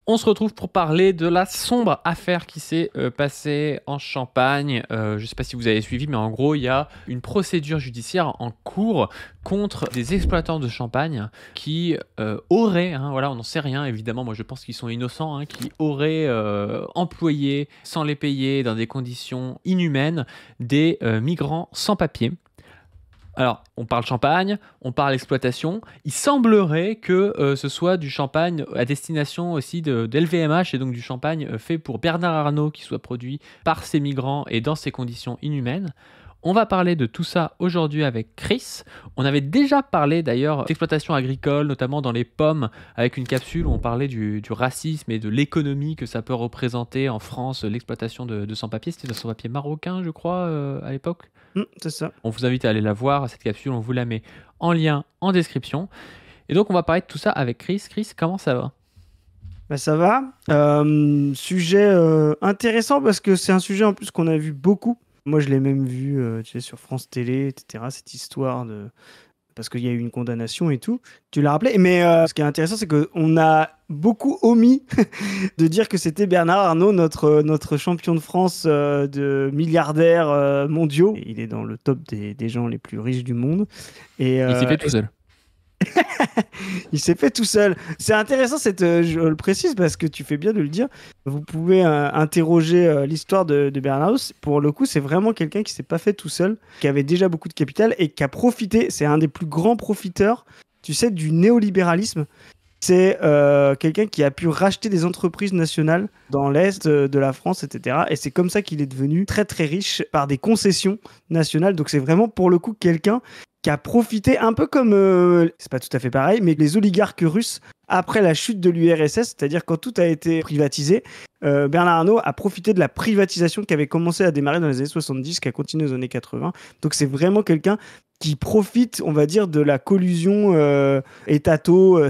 On se retrouve pour parler de la sombre affaire qui s'est passée en Champagne. Je ne sais pas si vous avez suivi, mais en gros, il y a une procédure judiciaire en cours contre des exploitants de Champagne qui auraient, voilà, on n'en sait rien, évidemment, moi je pense qu'ils sont innocents, qui auraient employé, sans les payer, dans des conditions inhumaines, des migrants sans papier. Alors, on parle champagne, on parle exploitation. Il semblerait que ce soit du champagne à destination aussi d'LVMH et donc du champagne fait pour Bernard Arnault qui soit produit par ces migrants et dans ces conditions inhumaines. On va parler de tout ça aujourd'hui avec Chris. On avait déjà parlé d'ailleurs d'exploitation agricole, notamment dans les pommes, avec une capsule où on parlait du racisme et de l'économie que ça peut représenter en France, l'exploitation de sans-papiers. C'était de sans-papiers marocains, je crois, à l'époque. C'est ça. On vous invite à aller la voir, cette capsule, on vous la met en lien en description. Et donc on va parler de tout ça avec Chris. Chris, comment ça va ? Bah, ça va. Sujet intéressant parce que c'est un sujet en plus qu'on a vu beaucoup. Moi, je l'ai même vu sur France Télé, etc. Cette histoire de... Parce qu'il y a eu une condamnation et tout. Tu l'as rappelé. Mais ce qui est intéressant, c'est qu'on a beaucoup omis de dire que c'était Bernard Arnault, notre champion de France de milliardaires mondiaux. Et il est dans le top des gens les plus riches du monde. Et, il s'est fait tout seul. Il s'est fait tout seul. C'est intéressant, je le précise parce que tu fais bien de le dire. Vous pouvez interroger l'histoire de Bernard Arnault. Pour le coup, c'est vraiment quelqu'un qui s'est pas fait tout seul, qui avait déjà beaucoup de capital et qui a profité. C'est un des plus grands profiteurs, tu sais, du néolibéralisme. C'est quelqu'un qui a pu racheter des entreprises nationales dans l'Est de la France, etc. Et c'est comme ça qu'il est devenu très très riche par des concessions nationales. Donc c'est vraiment pour le coup quelqu'un qui a profité un peu comme, c'est pas tout à fait pareil, mais les oligarques russes après la chute de l'URSS, c'est-à-dire quand tout a été privatisé, Bernard Arnault a profité de la privatisation qui avait commencé à démarrer dans les années 70, qui a continué aux années 80. Donc c'est vraiment quelqu'un qui profite, on va dire, de la collusion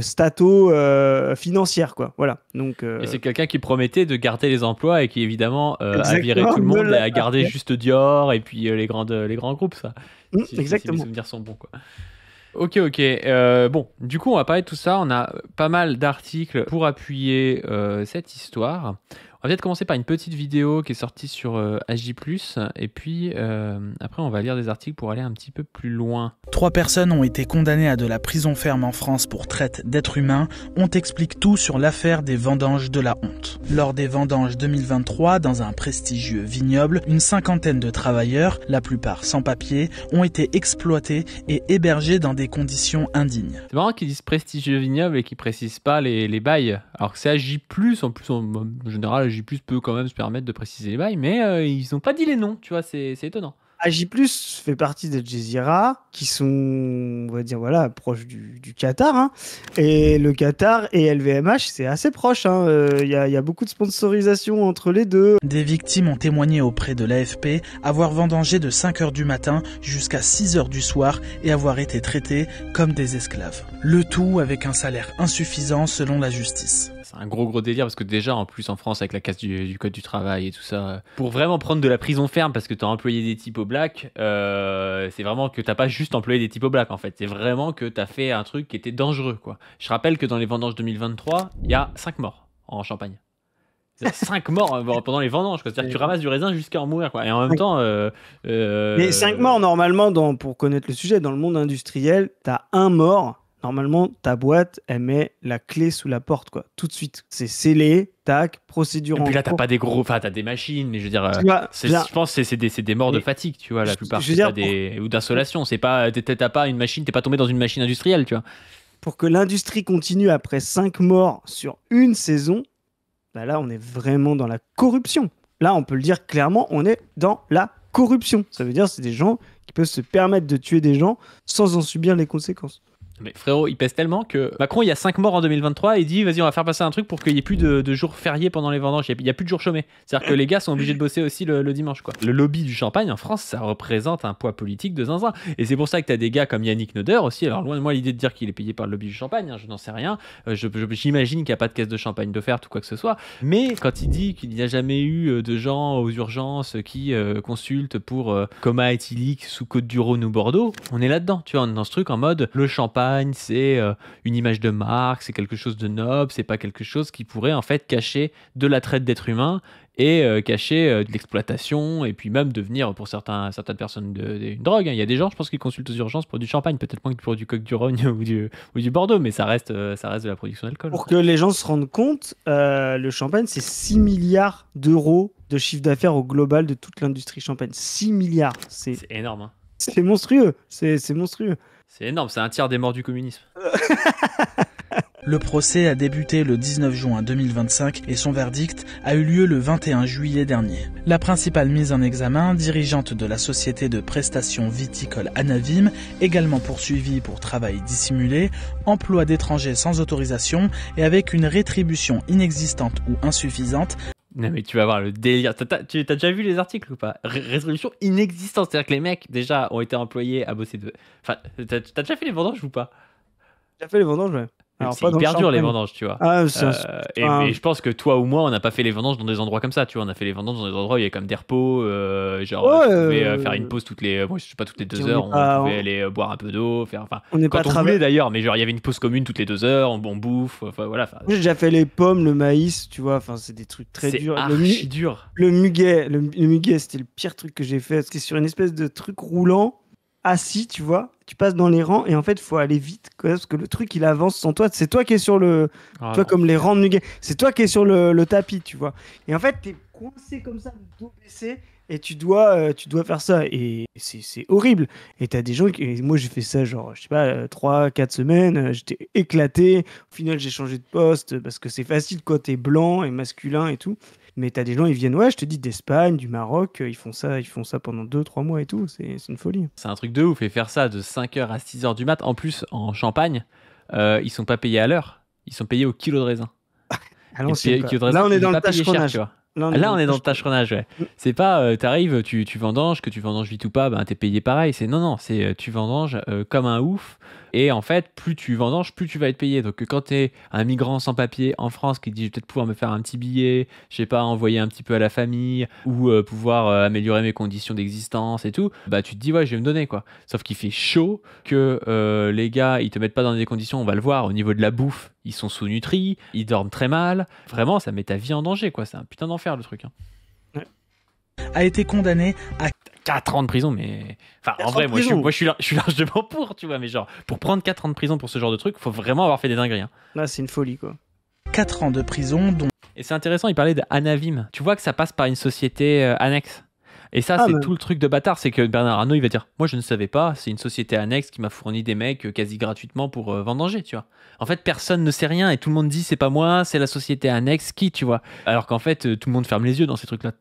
stato-financière, quoi. Voilà. Donc, et c'est quelqu'un qui promettait de garder les emplois et qui, évidemment, a viré tout le monde et a gardé juste Dior et puis les grands groupes, ça. Exactement. Si mes souvenirs sont bons, quoi. Ok. Bon, du coup, on va parler de tout ça. On a pas mal d'articles pour appuyer cette histoire. On va peut-être commencer par une petite vidéo qui est sortie sur AJ+, et puis après on va lire des articles pour aller un petit peu plus loin. 3 personnes ont été condamnées à de la prison ferme en France pour traite d'êtres humains. On t'explique tout sur l'affaire des vendanges de la honte. Lors des vendanges 2023, dans un prestigieux vignoble, une 50aine de travailleurs, la plupart sans papier, ont été exploités et hébergés dans des conditions indignes. C'est marrant qu'ils disent prestigieux vignoble et qu'ils précisent pas les bails. Alors que c'est AJ+, en plus en général AJ+ peut quand même se permettre de préciser les bails, mais ils n'ont pas dit les noms, tu vois, c'est étonnant. AJ+ fait partie d'Al Jazeera, qui sont, on va dire, voilà, proches du Qatar. Et le Qatar et LVMH, c'est assez proche. Il y a beaucoup de sponsorisation entre les deux. Des victimes ont témoigné auprès de l'AFP avoir vendangé de 5h du matin jusqu'à 6h du soir et avoir été traités comme des esclaves. Le tout avec un salaire insuffisant selon la justice. C'est un gros délire parce que déjà en plus en France avec la casse du code du travail et tout ça, pour vraiment prendre de la prison ferme parce que t'as employé des types au black, c'est vraiment que t'as pas juste employé des types au black en fait, c'est vraiment que t'as fait un truc qui était dangereux, quoi. Je rappelle que dans les vendanges 2023, il y a 5 morts en Champagne. 5 morts pendant les vendanges, quoi. C'est-à-dire que tu ramasses du raisin jusqu'à en mourir, quoi. Et en même temps... Mais 5 morts normalement, pour connaître le sujet, dans le monde industriel, t'as un mort. Normalement, ta boîte, elle met la clé sous la porte, quoi. Tout de suite. C'est scellé, tac, procédure en cours. Et puis là, t'as pas des gros... Enfin, t'as des machines, mais je veux dire... je pense que c'est des morts de fatigue, tu vois, la plupart. Ou d'insolation. C'est pas... T'as pas une machine, t'es pas tombé dans une machine industrielle, tu vois. Pour que l'industrie continue après 5 morts sur une saison, bah là, on est vraiment dans la corruption. Là, on peut le dire clairement, on est dans la corruption. Ça veut dire que c'est des gens qui peuvent se permettre de tuer des gens sans en subir les conséquences. Mais frérot, il pèse tellement que Macron, il y a 5 morts en 2023 et il dit vas-y, on va faire passer un truc pour qu'il n'y ait plus de jours fériés pendant les vendanges. Il n'y a plus de jours chômés. C'est-à-dire que les gars sont obligés de bosser aussi le dimanche, quoi. Le lobby du champagne en France, ça représente un poids politique de zinzin. Et c'est pour ça que tu as des gars comme Yannick Noder aussi. Alors, loin de moi l'idée de dire qu'il est payé par le lobby du champagne, je n'en sais rien. J'imagine qu'il n'y a pas de caisse de champagne d'offerte ou quoi que ce soit. Mais quand il dit qu'il n'y a jamais eu de gens aux urgences qui consultent pour coma éthylique sous Côte-du-Rhône ou Bordeaux, on est là-dedans. Tu vois, on est dans ce truc en mode le champagne, champagne, c'est une image de marque, c'est quelque chose de noble, c'est pas quelque chose qui pourrait en fait cacher de la traite d'êtres humains et cacher de l'exploitation et puis même devenir pour certaines personnes une drogue. Hein. Il y a des gens, je pense, qui consultent aux urgences pour du champagne, peut-être moins que pour du coq du Rhône ou du Bordeaux, mais ça reste de la production d'alcool. Pour que les gens se rendent compte, le champagne, c'est 6 milliards d'euros de chiffre d'affaires au global de toute l'industrie champagne. 6 milliards. C'est énorme. Hein. C'est monstrueux. C'est monstrueux. C'est énorme, c'est un tiers des morts du communisme. Le procès a débuté le 19 juin 2025 et son verdict a eu lieu le 21 juillet dernier. La principale mise en examen, dirigeante de la société de prestations viticoles Anavim, également poursuivie pour travail dissimulé, emploi d'étrangers sans autorisation et avec une rétribution inexistante ou insuffisante. Non mais tu vas voir le délire. T'as déjà vu les articles ou pas? Résolution inexistante, c'est-à-dire que les mecs déjà ont été employés à bosser de... Enfin, t'as déjà fait les vendanges ou pas? J'ai fait les vendanges, ouais. Alors, c'est hyper dur les vendanges, tu vois. Ah, et je pense que toi ou moi, on n'a pas fait les vendanges dans des endroits comme ça, tu vois. On a fait les vendanges dans des endroits où il y a comme des repos, genre on pouvait faire une pause toutes les 2 heures, on pouvait aller boire un peu d'eau, faire, enfin, quand on voulait d'ailleurs, mais genre il y avait une pause commune toutes les 2 heures, on bouffe, enfin voilà. J'ai déjà fait les pommes, le maïs, tu vois. Enfin, c'est des trucs très durs. C'est dur. Le muguet, c'était le pire truc que j'ai fait. C'était sur une espèce de truc roulant. Assis, tu vois, tu passes dans les rangs et en fait, il faut aller vite parce que le truc il avance sans toi. C'est toi qui es sur le. Toi, comme les rangs de muguet, c'est toi qui es sur le tapis, tu vois. Et en fait, t'es coincé comme ça, le dos baissé et tu dois faire ça. Et c'est horrible. Et t'as des gens qui. Moi, j'ai fait ça, genre, je sais pas, 3-4 semaines. J'étais éclaté. Au final, j'ai changé de poste parce que c'est facile quand t'es blanc et masculin et tout. Mais t'as des gens, ils viennent, ouais, je te dis, d'Espagne, du Maroc, ils font ça pendant 2-3 mois et tout, c'est une folie. C'est un truc de ouf, et faire ça de 5h à 6h du mat, en plus, en Champagne, ils sont pas payés à l'heure, ils sont payés au kilo de raisin. Là, on est dans le tâcheronnage. Là, on est dans le tâcheronnage, ouais. C'est pas, t'arrives, tu vendanges, que tu vendanges vite ou pas, ben, t'es payé pareil. Non, c'est tu vendanges comme un ouf. Et en fait, plus tu vendanges, plus tu vas être payé. Donc, quand t'es un migrant sans papier en France qui dit, je vais peut-être pouvoir me faire un petit billet, je sais pas, envoyer un petit peu à la famille, ou pouvoir améliorer mes conditions d'existence et tout, bah, tu te dis, ouais, je vais me donner, quoi. Sauf qu'il fait chaud, que les gars, ils te mettent pas dans des conditions, on va le voir, au niveau de la bouffe, ils sont sous-nutris, ils dorment très mal. Vraiment, ça met ta vie en danger, quoi. C'est un putain d'enfer, le truc. Hein. Ouais. A été condamné à 4 ans de prison, mais... Enfin, en vrai, moi, je suis largement pour, tu vois, mais genre, pour prendre 4 ans de prison pour ce genre de truc, faut vraiment avoir fait des dingueries. Hein. Là, c'est une folie, quoi. 4 ans de prison, dont... Et c'est intéressant, il parlait d'Anavim. Tu vois que ça passe par une société annexe. Et ça, c'est tout le truc de bâtard, c'est que Bernard Arnault, il va dire, moi, je ne savais pas, c'est une société annexe qui m'a fourni des mecs quasi gratuitement pour vendanger, tu vois. En fait, personne ne sait rien et tout le monde dit, c'est pas moi, c'est la société annexe qui, tu vois. Alors qu'en fait, tout le monde ferme les yeux dans ces trucs-là.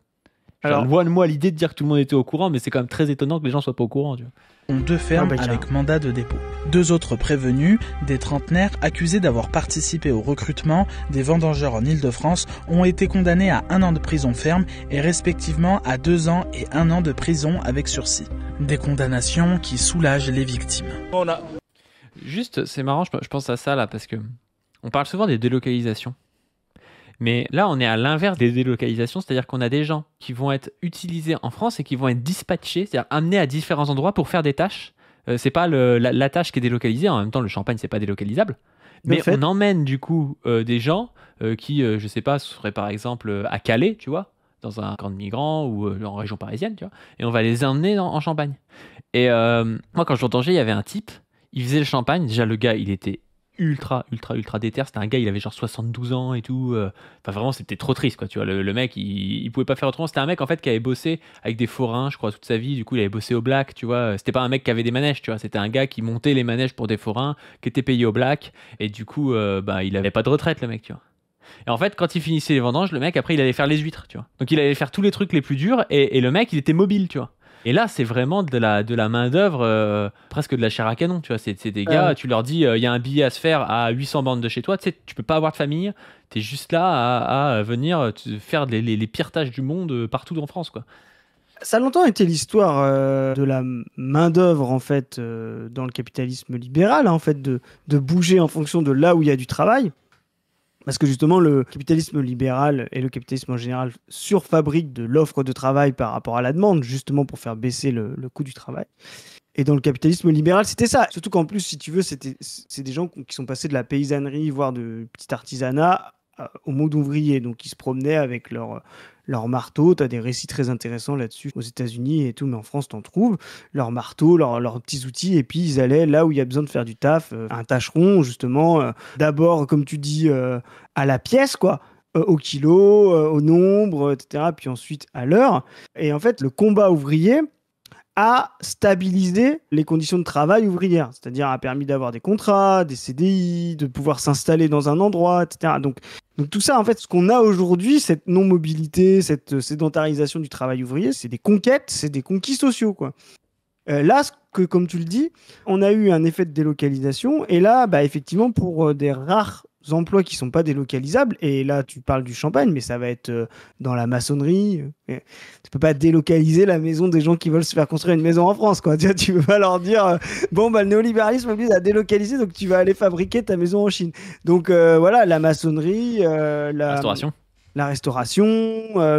Alors, moi, l'idée de dire que tout le monde était au courant, mais c'est quand même très étonnant que les gens soient pas au courant, tu vois. 2 fermes avec mandat de dépôt. 2 autres prévenus, des trentenaires accusés d'avoir participé au recrutement des vendangeurs en Île-de-France, ont été condamnés à 1 an de prison ferme et respectivement à 2 ans et 1 an de prison avec sursis. Des condamnations qui soulagent les victimes. Juste, c'est marrant, je pense à ça là, parce que on parle souvent des délocalisations. Mais là, on est à l'inverse des délocalisations, c'est-à-dire qu'on a des gens qui vont être utilisés en France et qui vont être dispatchés, c'est-à-dire amenés à différents endroits pour faire des tâches. C'est pas la tâche qui est délocalisée, en même temps, le champagne, c'est pas délocalisable. Mais on emmène du coup des gens qui, je sais pas, seraient par exemple à Calais, tu vois, dans un camp de migrants ou en région parisienne, tu vois, et on va les emmener en Champagne. Et moi, quand je vendangeais, il y avait un type, il faisait le champagne. Déjà, le gars, il était ultra déter. C'était un gars, il avait genre 72 ans et tout. Enfin, vraiment, c'était trop triste, quoi. Tu vois, le mec, il pouvait pas faire autrement. C'était un mec, en fait, qui avait bossé avec des forains, je crois, toute sa vie. Du coup, il avait bossé au black, tu vois. C'était pas un mec qui avait des manèges, tu vois. C'était un gars qui montait les manèges pour des forains, qui était payé au black. Et du coup, il avait pas de retraite, le mec, tu vois. Et en fait, quand il finissait les vendanges, le mec, après, il allait faire les huîtres, tu vois. Donc, il allait faire tous les trucs les plus durs. Et le mec, il était mobile, tu vois. Et là, c'est vraiment de la main-d'œuvre, presque de la chair à canon, tu vois. C'est des gars, tu leur dis, il y a un billet à se faire à 800 bornes de chez toi, tu sais, tu peux pas avoir de famille, t'es juste là à venir faire les pires tâches du monde partout en France, quoi. Ça a longtemps été l'histoire de la main-d'œuvre, en fait, dans le capitalisme libéral, hein, en fait, de bouger en fonction de là où il y a du travail. Parce que justement, le capitalisme libéral et le capitalisme en général surfabriquent de l'offre de travail par rapport à la demande, justement pour faire baisser le coût du travail. Et dans le capitalisme libéral, c'était ça. Surtout qu'en plus, si tu veux, c'est des gens qui sont passés de la paysannerie, voire de petit artisanat, au mode ouvrier. Donc, ils se promenaient avec leur marteau. Tu as des récits très intéressants là-dessus aux États-Unis et tout, mais en France, tu en trouves. Leur marteau, leurs petits outils. Et puis, ils allaient là où il y a besoin de faire du taf. Un tâcheron, justement. D'abord, comme tu dis, à la pièce, quoi. Au kilo, au nombre, etc. Puis ensuite, à l'heure. Et en fait, le combat ouvrier a stabilisé les conditions de travail ouvrières, c'est-à-dire a permis d'avoir des contrats, des CDI, de pouvoir s'installer dans un endroit, etc. Donc tout ça, en fait, ce qu'on a aujourd'hui, cette non-mobilité, cette sédentarisation du travail ouvrier, c'est des conquêtes, c'est des conquis sociaux, quoi. Là, comme tu le dis, on a eu un effet de délocalisation, et là, bah, effectivement, pour des rares emplois qui sont pas délocalisables, et là tu parles du Champagne, mais ça va être dans la maçonnerie. Tu peux pas délocaliser la maison des gens qui veulent se faire construire une maison en France, quoi. Tu peux pas leur dire bon bah le néolibéralisme oblige à délocaliser, donc tu vas aller fabriquer ta maison en Chine. Donc voilà, la maçonnerie, la restauration,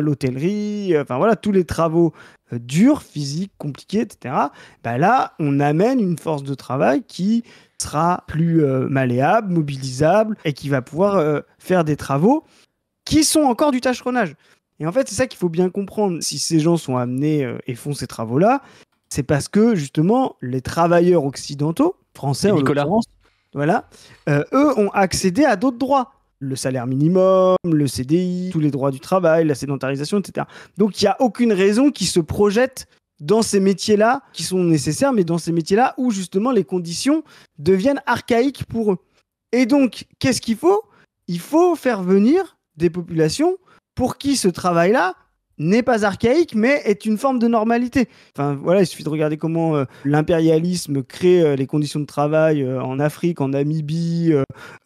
l'hôtellerie, enfin voilà, tous les travaux durs, physiques, compliqués, etc. Bah là, on amène une force de travail qui sera plus malléable, mobilisable, et qui va pouvoir faire des travaux qui sont encore du tâcheronnage. Et en fait, c'est ça qu'il faut bien comprendre. Si ces gens sont amenés et font ces travaux-là, c'est parce que, justement, les travailleurs occidentaux, français en l'occurrence, voilà, eux ont accédé à d'autres droits. Le salaire minimum, le CDI, tous les droits du travail, la sédentarisation, etc. Donc, il n'y a aucune raison qu'ils se projettent dans ces métiers-là qui sont nécessaires, mais dans ces métiers-là où justement les conditions deviennent archaïques pour eux. Et donc, qu'est-ce qu'il faut ? Il faut faire venir des populations pour qui ce travail-là n'est pas archaïque, mais est une forme de normalité. Enfin, voilà, il suffit de regarder comment l'impérialisme crée les conditions de travail en Afrique, en Namibie,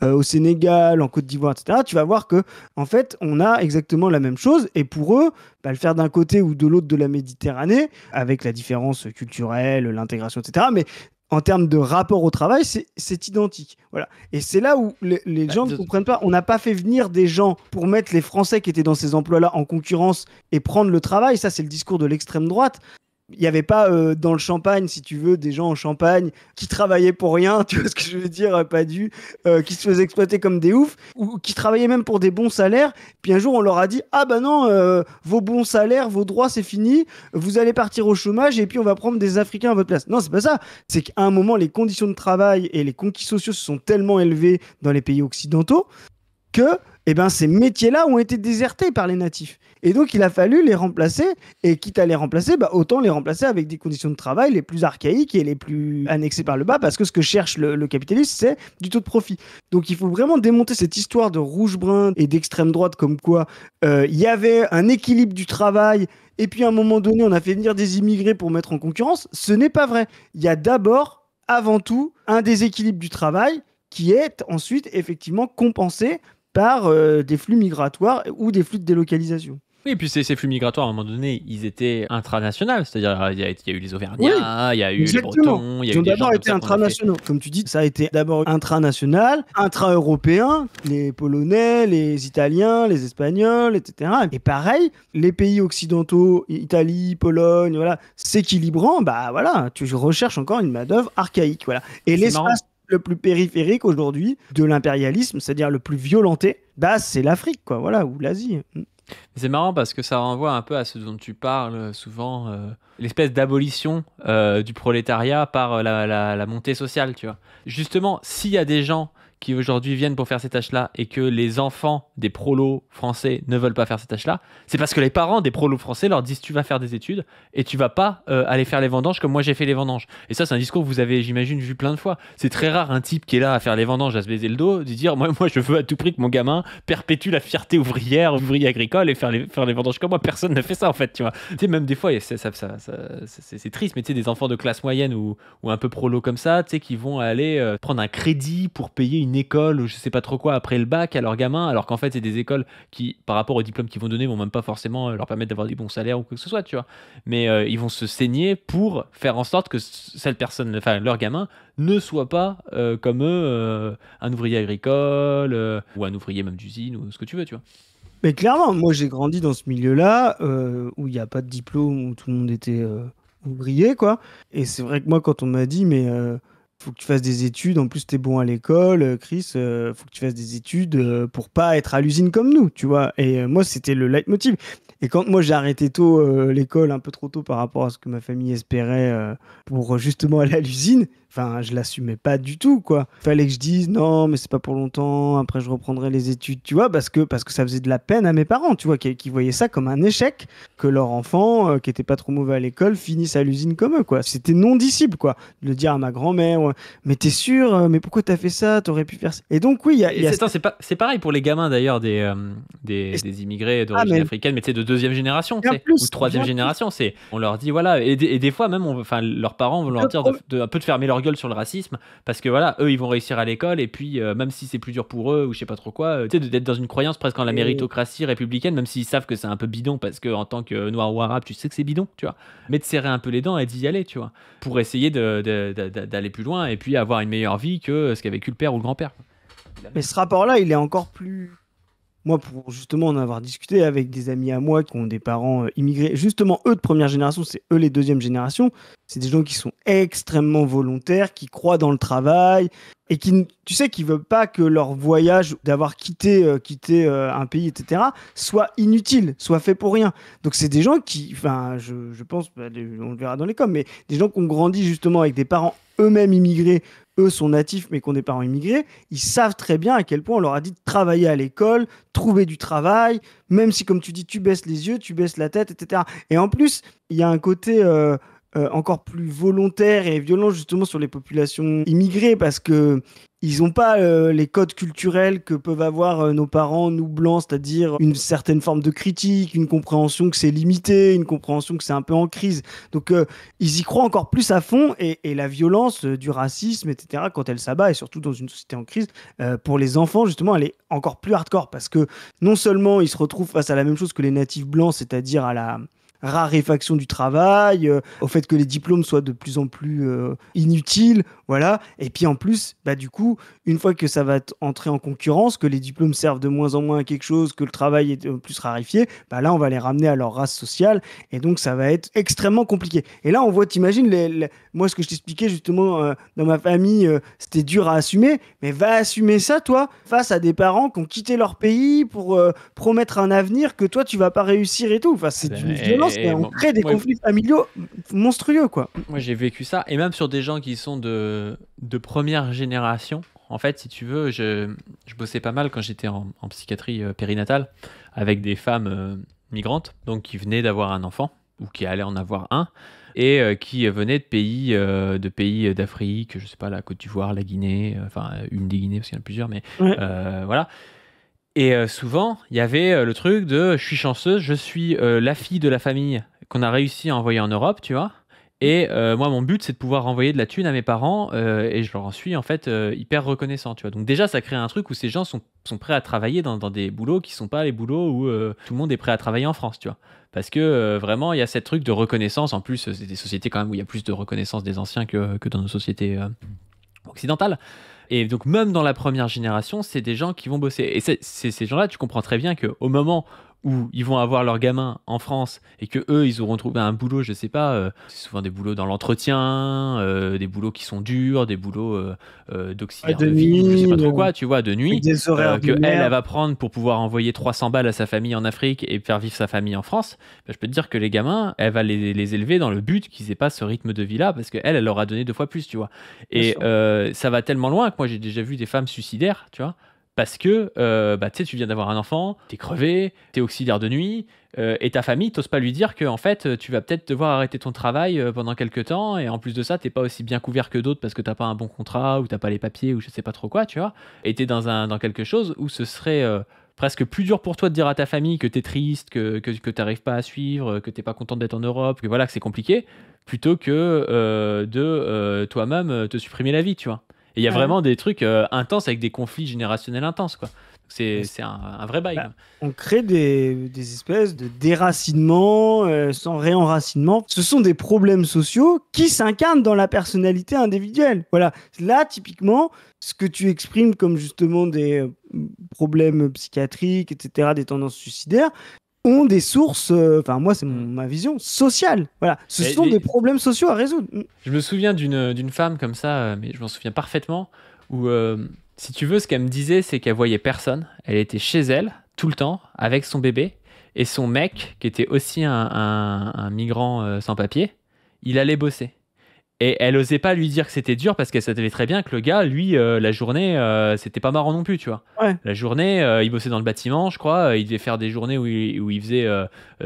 au Sénégal, en Côte d'Ivoire, etc. Tu vas voir que, en fait, on a exactement la même chose. Et pour eux, le faire d'un côté ou de l'autre de la Méditerranée, avec la différence culturelle, l'intégration, etc. Mais en termes de rapport au travail, c'est identique. Voilà. Et c'est là où les gens ne comprennent pas. On n'a pas fait venir des gens pour mettre les Français qui étaient dans ces emplois-là en concurrence et prendre le travail. Ça, c'est le discours de l'extrême droite. Il n'y avait pas dans le Champagne, si tu veux, des gens en Champagne qui travaillaient pour rien, tu vois ce que je veux dire, pas qui se faisaient exploiter comme des oufs, ou qui travaillaient même pour des bons salaires. Puis un jour, on leur a dit « Ah bah non, vos bons salaires, vos droits, c'est fini, vous allez partir au chômage et puis on va prendre des Africains à votre place. » Non, c'est pas ça. C'est qu'à un moment, les conditions de travail et les conquis sociaux se sont tellement élevés dans les pays occidentaux que ces métiers-là ont été désertés par les natifs. Et donc, il a fallu les remplacer. Et quitte à les remplacer, autant les remplacer avec des conditions de travail les plus archaïques et les plus annexées par le bas, parce que ce que cherche le capitalisme, c'est du taux de profit. Donc, il faut vraiment démonter cette histoire de rouge-brun et d'extrême droite, comme quoi il y avait un équilibre du travail, et puis à un moment donné, on a fait venir des immigrés pour mettre en concurrence. Ce n'est pas vrai. Il y a d'abord, avant tout, un déséquilibre du travail qui est ensuite effectivement compensé par des flux migratoires ou des flux de délocalisation. Oui, et puis ces flux migratoires, à un moment donné, ils étaient intranationaux, c'est-à-dire il y a eu les Auvergnats, il y a eu les Bretons, il y a eu des gens comme ça. Ils ont d'abord été intranationaux. Comme tu dis, ça a été d'abord intranational, intra-européen, les Polonais, les Italiens, les Espagnols, etc. Et pareil, les pays occidentaux, Italie, Pologne, voilà, s'équilibrant, tu recherches encore une main-d'œuvre archaïque, voilà. Et l'espace le plus périphérique aujourd'hui de l'impérialisme, c'est-à-dire le plus violenté, c'est l'Afrique, quoi, voilà, ou l'Asie. C'est marrant parce que ça renvoie un peu à ce dont tu parles souvent, l'espèce d'abolition du prolétariat par la montée sociale, tu vois. Justement, s'il y a des gens qui aujourd'hui viennent pour faire ces tâches-là et que les enfants des prolos français ne veulent pas faire ces tâches-là, c'est parce que les parents des prolos français leur disent tu vas faire des études et tu vas pas aller faire les vendanges comme moi j'ai fait les vendanges. Et ça, c'est un discours que vous avez, j'imagine, vu plein de fois. C'est très rare un type qui est là à faire les vendanges, à se baiser le dos, de dire moi je veux à tout prix que mon gamin perpétue la fierté ouvrière, ouvrier agricole et faire les vendanges comme moi. Personne ne fait ça en fait, tu vois. Tu sais, même des fois, c'est triste, mais tu sais, des enfants de classe moyenne ou un peu prolo comme ça, tu sais, qui vont aller prendre un crédit pour payer une école ou je sais pas trop quoi après le bac à leurs gamins, alors qu'en fait c'est des écoles qui par rapport au diplôme qu'ils vont donner vont même pas forcément leur permettre d'avoir des bons salaires ou quoi que ce soit, tu vois, mais ils vont se saigner pour faire en sorte que cette personne, enfin leur gamin ne soit pas comme eux un ouvrier agricole ou un ouvrier même d'usine ou ce que tu veux, tu vois. Mais clairement, moi j'ai grandi dans ce milieu-là où il n'y a pas de diplôme, où tout le monde était ouvrier, quoi. Et c'est vrai que moi, quand on m'a dit, mais faut que tu fasses des études, en plus, t'es bon à l'école, Chris, faut que tu fasses des études pour pas être à l'usine comme nous, tu vois. Et moi, c'était le leitmotiv. Et quand moi, j'ai arrêté tôt l'école, un peu trop tôt par rapport à ce que ma famille espérait pour justement aller à l'usine, enfin, je l'assumais pas du tout, quoi. Fallait que je dise non, mais c'est pas pour longtemps, après je reprendrai les études, tu vois, parce que ça faisait de la peine à mes parents, tu vois, qui voyaient ça comme un échec, que leur enfant, qui était pas trop mauvais à l'école, finisse à l'usine comme eux, quoi. C'était non disciple, quoi. De le dire à ma grand-mère, ouais, mais t'es sûr, mais pourquoi t'as fait ça? T'aurais pu faire ça. Et donc, oui, il y a... Attends, c'est pareil pour les gamins d'ailleurs des immigrés d'origine mais africaine, mais tu sais, de deuxième génération, tu bien sais, ou de plus, troisième bien plus. génération. On leur dit, voilà, et des fois même, enfin, leurs parents vont leur Le dire pro- un peu de fermer leur gueule sur le racisme, parce que voilà, eux, ils vont réussir à l'école, et puis même si c'est plus dur pour eux, ou je sais pas trop quoi, tu sais, d'être dans une croyance presque en la Et- méritocratie républicaine, même s'ils savent que c'est un peu bidon, parce que en tant que noir ou arabe, tu sais que c'est bidon, tu vois, mais de serrer un peu les dents et d'y aller, tu vois, pour essayer d'aller plus loin, et puis avoir une meilleure vie que ce qu'a vécu le père ou le grand-père. Mais ce rapport-là, il est encore plus... Moi, pour justement en avoir discuté avec des amis à moi qui ont des parents immigrés, justement, eux de première génération, c'est eux les deuxième génération, c'est des gens qui sont extrêmement volontaires, qui croient dans le travail et qui, tu sais, qui veulent pas que leur voyage, d'avoir quitté un pays, etc., soit inutile, soit fait pour rien. Donc, c'est des gens qui, enfin, je pense, bah, on le verra dans les coms, mais des gens qui ont grandi justement avec des parents eux-mêmes immigrés, eux sont natifs, mais qui ont des parents immigrés, ils savent très bien à quel point on leur a dit de travailler à l'école, trouver du travail, même si, comme tu dis, tu baisses les yeux, tu baisses la tête, etc. Et en plus, il y a un côté encore plus volontaire et violent justement sur les populations immigrées parce que ils n'ont pas les codes culturels que peuvent avoir nos parents, nous blancs, c'est-à-dire une certaine forme de critique, une compréhension que c'est limité, une compréhension que c'est un peu en crise. Donc ils y croient encore plus à fond et la violence du racisme, etc., quand elle s'abat, et surtout dans une société en crise, pour les enfants, justement, elle est encore plus hardcore parce que non seulement ils se retrouvent face à la même chose que les natifs blancs, c'est-à-dire à la raréfaction du travail, au fait que les diplômes soient de plus en plus inutiles, voilà. Et puis en plus, bah, du coup, une fois que ça va entrer en concurrence, que les diplômes servent de moins en moins à quelque chose, que le travail est plus raréfié, bah là, on va les ramener à leur race sociale, et donc ça va être extrêmement compliqué. Et là, on voit, t'imagines, moi, ce que je t'expliquais justement dans ma famille, c'était dur à assumer, mais va assumer ça, toi, face à des parents qui ont quitté leur pays pour promettre un avenir que toi, tu vas pas réussir et tout. Enfin, c'est d'une violence, mais on crée des conflits familiaux monstrueux, quoi. Moi, j'ai vécu ça, et même sur des gens qui sont de première génération. En fait, si tu veux, je bossais pas mal quand j'étais en psychiatrie périnatale avec des femmes migrantes, donc qui venaient d'avoir un enfant ou qui allaient en avoir un, et qui venaient de pays d'Afrique, je sais pas, la Côte d'Ivoire, la Guinée, enfin une des Guinées parce qu'il y en a plusieurs, mais Ouais. voilà. Et souvent, il y avait le truc de je suis chanceuse, je suis la fille de la famille qu'on a réussi à envoyer en Europe, tu vois. Et moi, mon but, c'est de pouvoir renvoyer de la thune à mes parents et je leur en suis en fait hyper reconnaissant, tu vois. Donc, déjà, ça crée un truc où ces gens sont prêts à travailler dans des boulots qui sont pas les boulots où tout le monde est prêt à travailler en France, tu vois. Parce que vraiment, il y a cette truc de reconnaissance. En plus, c'est des sociétés quand même où il y a plus de reconnaissance des anciens que dans nos sociétés occidentales. Et donc, même dans la première génération, c'est des gens qui vont bosser. Et ces gens-là, tu comprends très bien qu'au moment où ils vont avoir leurs gamins en France et que eux, ils auront trouvé un boulot, je sais pas, c'est souvent des boulots dans l'entretien, des boulots qui sont durs, des boulots d'auxiliaire De de vie, ou je sais pas nuit, trop quoi, tu vois, de avec nuit, des horaires que de elle merde. va prendre pour pouvoir envoyer 300 balles à sa famille en Afrique et faire vivre sa famille en France. Ben, je peux te dire que les gamins, elle va les élever dans le but qu'ils aient pas ce rythme de vie-là, parce qu'elle, elle leur a donné 2 fois plus, tu vois. Bien Et sûr. ça va tellement loin que moi, j'ai déjà vu des femmes suicidaires, tu vois. Parce que bah, tu sais, tu viens d'avoir un enfant, t'es crevé, t'es auxiliaire de nuit, et ta famille, t'oses pas lui dire que en fait, tu vas peut-être devoir arrêter ton travail pendant quelques temps, et en plus de ça, t'es pas aussi bien couvert que d'autres parce que t'as pas un bon contrat, ou t'as pas les papiers, ou je sais pas trop quoi, tu vois. Et t'es dans quelque chose où ce serait presque plus dur pour toi de dire à ta famille que t'es triste, que t'arrives pas à suivre, que t'es pas content d'être en Europe, que voilà, que c'est compliqué, plutôt que de toi-même te supprimer la vie, tu vois. Et il y a Ouais. vraiment des trucs intenses avec des conflits générationnels intenses, quoi. C'est un vrai bail. Bah, on crée des espèces de déracinement sans réenracinement. Ce sont des problèmes sociaux qui s'incarnent dans la personnalité individuelle. Voilà. Là, typiquement, ce que tu exprimes comme justement des problèmes psychiatriques, etc., des tendances suicidaires, ont des sources, moi c'est ma vision, sociale. Voilà, ce sont des problèmes sociaux à résoudre. Je me souviens d'une femme comme ça, mais je m'en souviens parfaitement, où si tu veux, ce qu'elle me disait, c'est qu'elle voyait personne. Elle était chez elle, tout le temps, avec son bébé, et son mec, qui était aussi un migrant sans papier, il allait bosser. Et elle osait pas lui dire que c'était dur parce qu'elle savait très bien que le gars, lui, la journée, c'était pas marrant non plus, tu vois. Ouais. La journée, il bossait dans le bâtiment, je crois. Il devait faire des journées où il faisait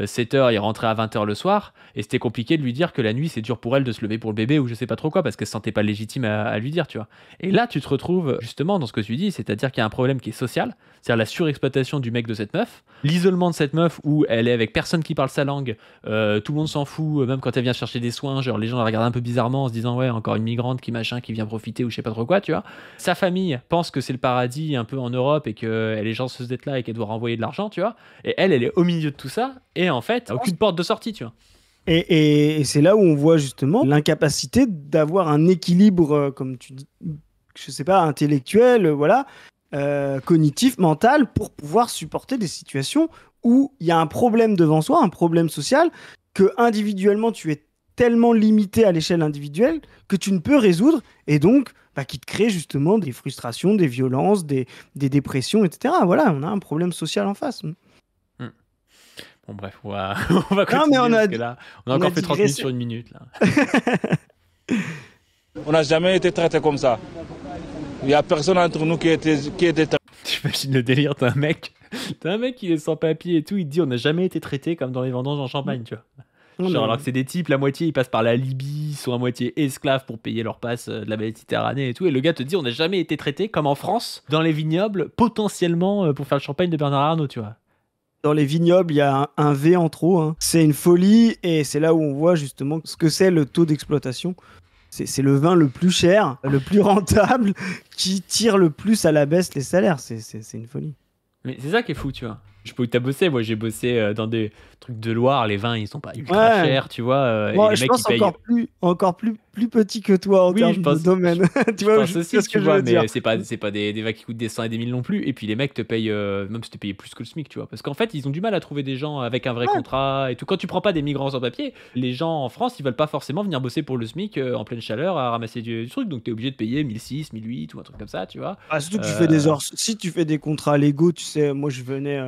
7 heures, il rentrait à 20 heures le soir. Et c'était compliqué de lui dire que la nuit, c'est dur pour elle de se lever pour le bébé ou je sais pas trop quoi parce qu'elle se sentait pas légitime à lui dire, tu vois. Et là, tu te retrouves justement dans ce que tu dis, c'est-à-dire qu'il y a un problème qui est social, c'est-à-dire la surexploitation du mec de cette meuf, l'isolement de cette meuf où elle est avec personne qui parle sa langue, tout le monde s'en fout, même quand elle vient chercher des soins, genre les gens la regardent un peu bizarrement en se disant ouais, encore une migrante qui vient profiter ou je sais pas trop quoi, tu vois. Sa famille pense que c'est le paradis un peu en Europe et que les gens se jettent là et qu'elle doit renvoyer de l'argent, tu vois. Et elle est au milieu de tout ça et en fait, aucune porte de sortie, tu vois. Et c'est là où on voit justement l'incapacité d'avoir un équilibre, comme tu dis, je sais pas, intellectuel, cognitif, mental, pour pouvoir supporter des situations où il y a un problème devant soi, un problème social, que individuellement tu es tellement limité à l'échelle individuelle que tu ne peux résoudre, et donc qui te crée justement des frustrations, des violences, des dépressions, etc. Voilà, on a un problème social en face. Bon bref, on va continuer parce que là, on a encore fait 30 minutes sur une minute. Là. On n'a jamais été traité comme ça. Il n'y a personne entre nous qui était traité. J'imagine le délire, t'as un mec qui est sans papier et tout, il te dit on n'a jamais été traité comme dans les vendanges en Champagne, tu vois. Genre, alors que c'est des types, la moitié ils passent par la Libye, ils sont à moitié esclaves pour payer leur passe de la Méditerranée et tout, et le gars te dit on n'a jamais été traité comme en France, dans les vignobles, potentiellement pour faire le champagne de Bernard Arnault, tu vois. Dans les vignobles, il y a un V en trop. Hein. C'est une folie et c'est là où on voit justement ce que c'est le taux d'exploitation. C'est le vin le plus cher, le plus rentable, qui tire le plus à la baisse les salaires. C'est une folie. Mais c'est ça qui est fou, tu vois. Je sais pas où t'as bossé, moi j'ai bossé dans des trucs de Loire, les vins ils sont pas ultra chers, tu vois. Moi, et les je mecs, pense encore plus petit que toi en termes de domaine. Tu vois, aussi, ce que je vois, mais c'est pas des vins qui coûtent des 100 et des 1000 non plus. Et puis les mecs te payent, même si tu payes plus que le SMIC, tu vois. Parce qu'en fait, ils ont du mal à trouver des gens avec un vrai contrat et tout. Quand tu prends pas des migrants sans papier, les gens en France, ils veulent pas forcément venir bosser pour le SMIC en pleine chaleur à ramasser du truc. Donc t'es obligé de payer 1006, 1008 ou un truc comme ça, tu vois. Surtout que tu fais des heures. Si tu fais des contrats légaux, tu sais, moi je venais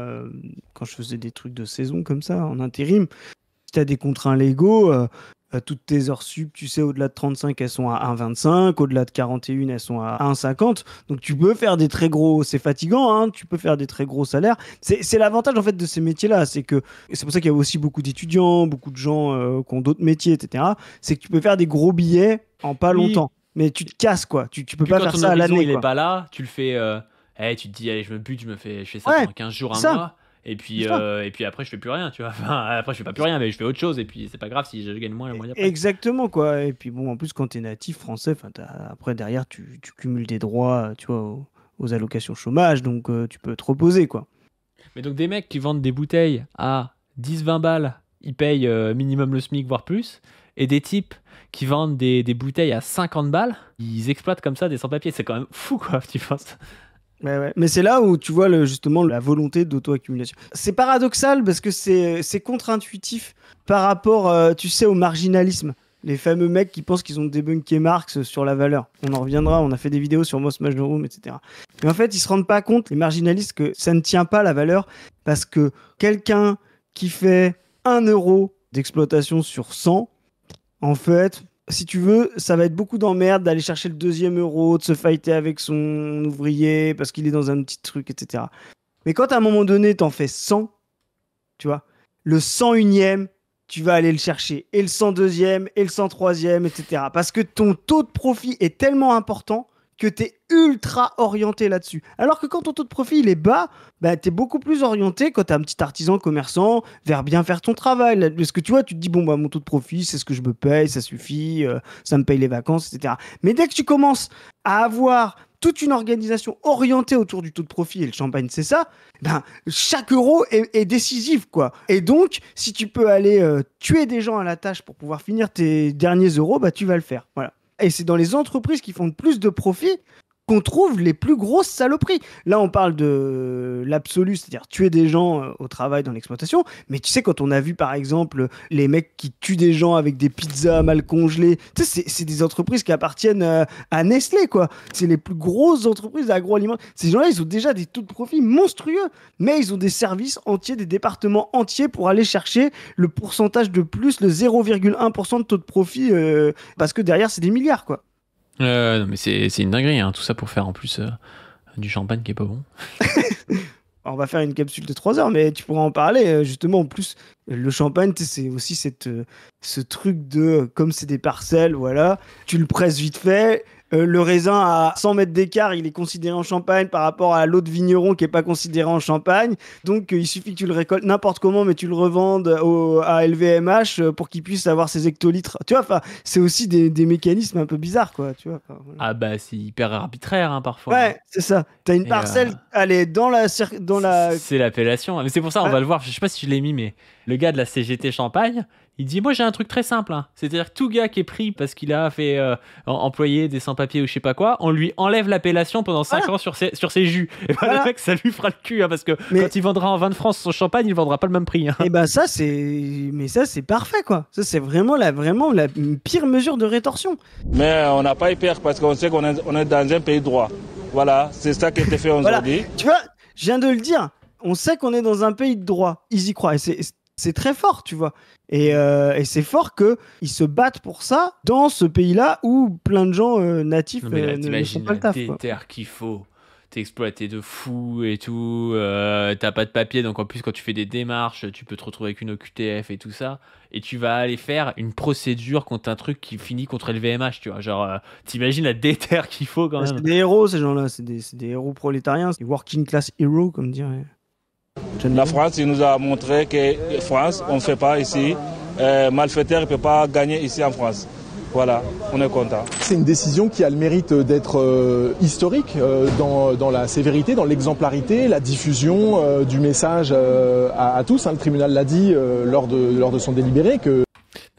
quand je faisais des trucs de saison comme ça, en intérim, si tu as des contrats légaux, toutes tes heures sup, tu sais, au-delà de 35, elles sont à 1,25, au-delà de 41, elles sont à 1,50. Donc tu peux faire des très gros, c'est fatigant, hein, tu peux faire des très gros salaires. C'est l'avantage en fait de ces métiers-là, c'est pour ça qu'il y a aussi beaucoup d'étudiants, beaucoup de gens qui ont d'autres métiers, etc. C'est que tu peux faire des gros billets en pas longtemps. Mais tu te casses, quoi. Tu peux pas faire ça à l'année. Il est pas là, tu le fais, tu te dis, allez, je me bute, je fais ça pendant 15 jours, un mois. Et puis après, je fais plus rien, tu vois. Enfin, après, je fais pas plus rien, mais je fais autre chose. Et puis, c'est pas grave si je gagne moins le mois d'après. Exactement, quoi. Et puis, bon, en plus, quand t'es natif français, après, derrière, tu cumules des droits, tu vois, aux allocations chômage. Donc, tu peux te reposer, quoi. Mais donc, des mecs qui vendent des bouteilles à 10-20 balles, ils payent minimum le SMIC, voire plus. Et des types qui vendent des bouteilles à 50 balles, ils exploitent comme ça des sans-papiers. C'est quand même fou, quoi, tu penses. Ouais. Mais c'est là où tu vois justement la volonté d'auto-accumulation. C'est paradoxal parce que c'est contre-intuitif par rapport, tu sais, au marginalisme. Les fameux mecs qui pensent qu'ils ont débunké Marx sur la valeur. On en reviendra, on a fait des vidéos sur Moss Majorum, etc. Mais en fait, ils se rendent pas compte, les marginalistes, que ça ne tient pas la valeur parce que quelqu'un qui fait 1 euro d'exploitation sur 100, en fait... Si tu veux, ça va être beaucoup d'emmerde d'aller chercher le 2e euro, de se fighter avec son ouvrier parce qu'il est dans un petit truc, etc. Mais quand à un moment donné, t'en fais 100, tu vois, le 101e, tu vas aller le chercher. Et le 102e, et le 103e, etc. Parce que ton taux de profit est tellement important que tu es ultra orienté là-dessus. Alors que quand ton taux de profit il est bas, tu es beaucoup plus orienté quand tu es un petit artisan commerçant vers bien faire ton travail. Parce que tu vois, tu te dis, bon, mon taux de profit, c'est ce que je me paye, ça suffit, ça me paye les vacances, etc. Mais dès que tu commences à avoir toute une organisation orientée autour du taux de profit, et le champagne, c'est ça, chaque euro est décisif, quoi. Et donc, si tu peux aller tuer des gens à la tâche pour pouvoir finir tes derniers euros, tu vas le faire. Voilà. Et c'est dans les entreprises qui font le plus de profit qu'on trouve les plus grosses saloperies. Là, on parle de l'absolu, c'est-à-dire tuer des gens au travail dans l'exploitation. Mais tu sais, quand on a vu, par exemple, les mecs qui tuent des gens avec des pizzas mal congelées, tu sais, c'est des entreprises qui appartiennent à Nestlé, quoi. C'est les plus grosses entreprises d'agroalimentaire. Ces gens-là, ils ont déjà des taux de profit monstrueux, mais ils ont des services entiers, des départements entiers pour aller chercher le pourcentage de plus, le 0,1% de taux de profit, parce que derrière, c'est des milliards, quoi. Non, mais c'est une dinguerie, hein, tout ça pour faire en plus du champagne qui est pas bon. On va faire une capsule de 3 heures, mais tu pourras en parler. Justement, en plus, le champagne, c'est aussi ce truc de, comme c'est des parcelles, voilà, tu le presses vite fait. Le raisin à 100 mètres d'écart, il est considéré en champagne par rapport à l'autre vigneron qui n'est pas considéré en champagne. Donc, il suffit que tu le récoltes n'importe comment, mais tu le revendes à LVMH pour qu'il puisse avoir ses hectolitres. Tu vois, c'est aussi des mécanismes un peu bizarres, quoi. Tu vois, voilà. Ah bah, c'est hyper arbitraire, hein, parfois. Ouais, c'est ça. T'as une parcelle, elle est dans la... C'est l'appellation. Mais c'est pour ça, on va le voir. Je sais pas si je l'ai mis, mais le gars de la CGT Champagne, il dit, moi j'ai un truc très simple, hein. C'est-à-dire que tout gars qui est pris parce qu'il a fait employer des sans-papiers ou je sais pas quoi, on lui enlève l'appellation pendant 5 ans sur ses jus. Et ben le mec, ça lui fera le cul, hein, parce que quand il vendra en vin de France son champagne, il vendra pas le même prix. Hein. Et ben ça c'est parfait, quoi. Ça c'est vraiment la pire mesure de rétorsion. Mais on n'a pas eu peur parce qu'on sait qu'on est dans un pays de droit. Voilà, c'est ça qui a été fait aujourd'hui. Voilà. Tu vois, je viens de le dire. On sait qu'on est dans un pays de droit. Ils y croient. Et c'est très fort, tu vois. Et c'est fort qu'ils se battent pour ça dans ce pays-là où plein de gens natifs ne font pas le taf. T'imagines la déterre qu'il faut. T'es exploité de fou et tout. T'as pas de papier, donc en plus, quand tu fais des démarches, tu peux te retrouver avec une OQTF et tout ça. Et tu vas aller faire une procédure contre un truc qui finit contre le VMH, tu vois. Genre, t'imagines la déterre qu'il faut quand même. C'est des héros, ces gens-là. C'est des héros prolétariens. C'est des working class heroes, comme dirait. La France, il nous a montré que France, on ne fait pas ici. Malfaiteur ne peut pas gagner ici en France. Voilà, on est content. C'est une décision qui a le mérite d'être historique dans la sévérité, dans l'exemplarité, la diffusion du message à tous. Hein. Le tribunal l'a dit lors de son délibéré que...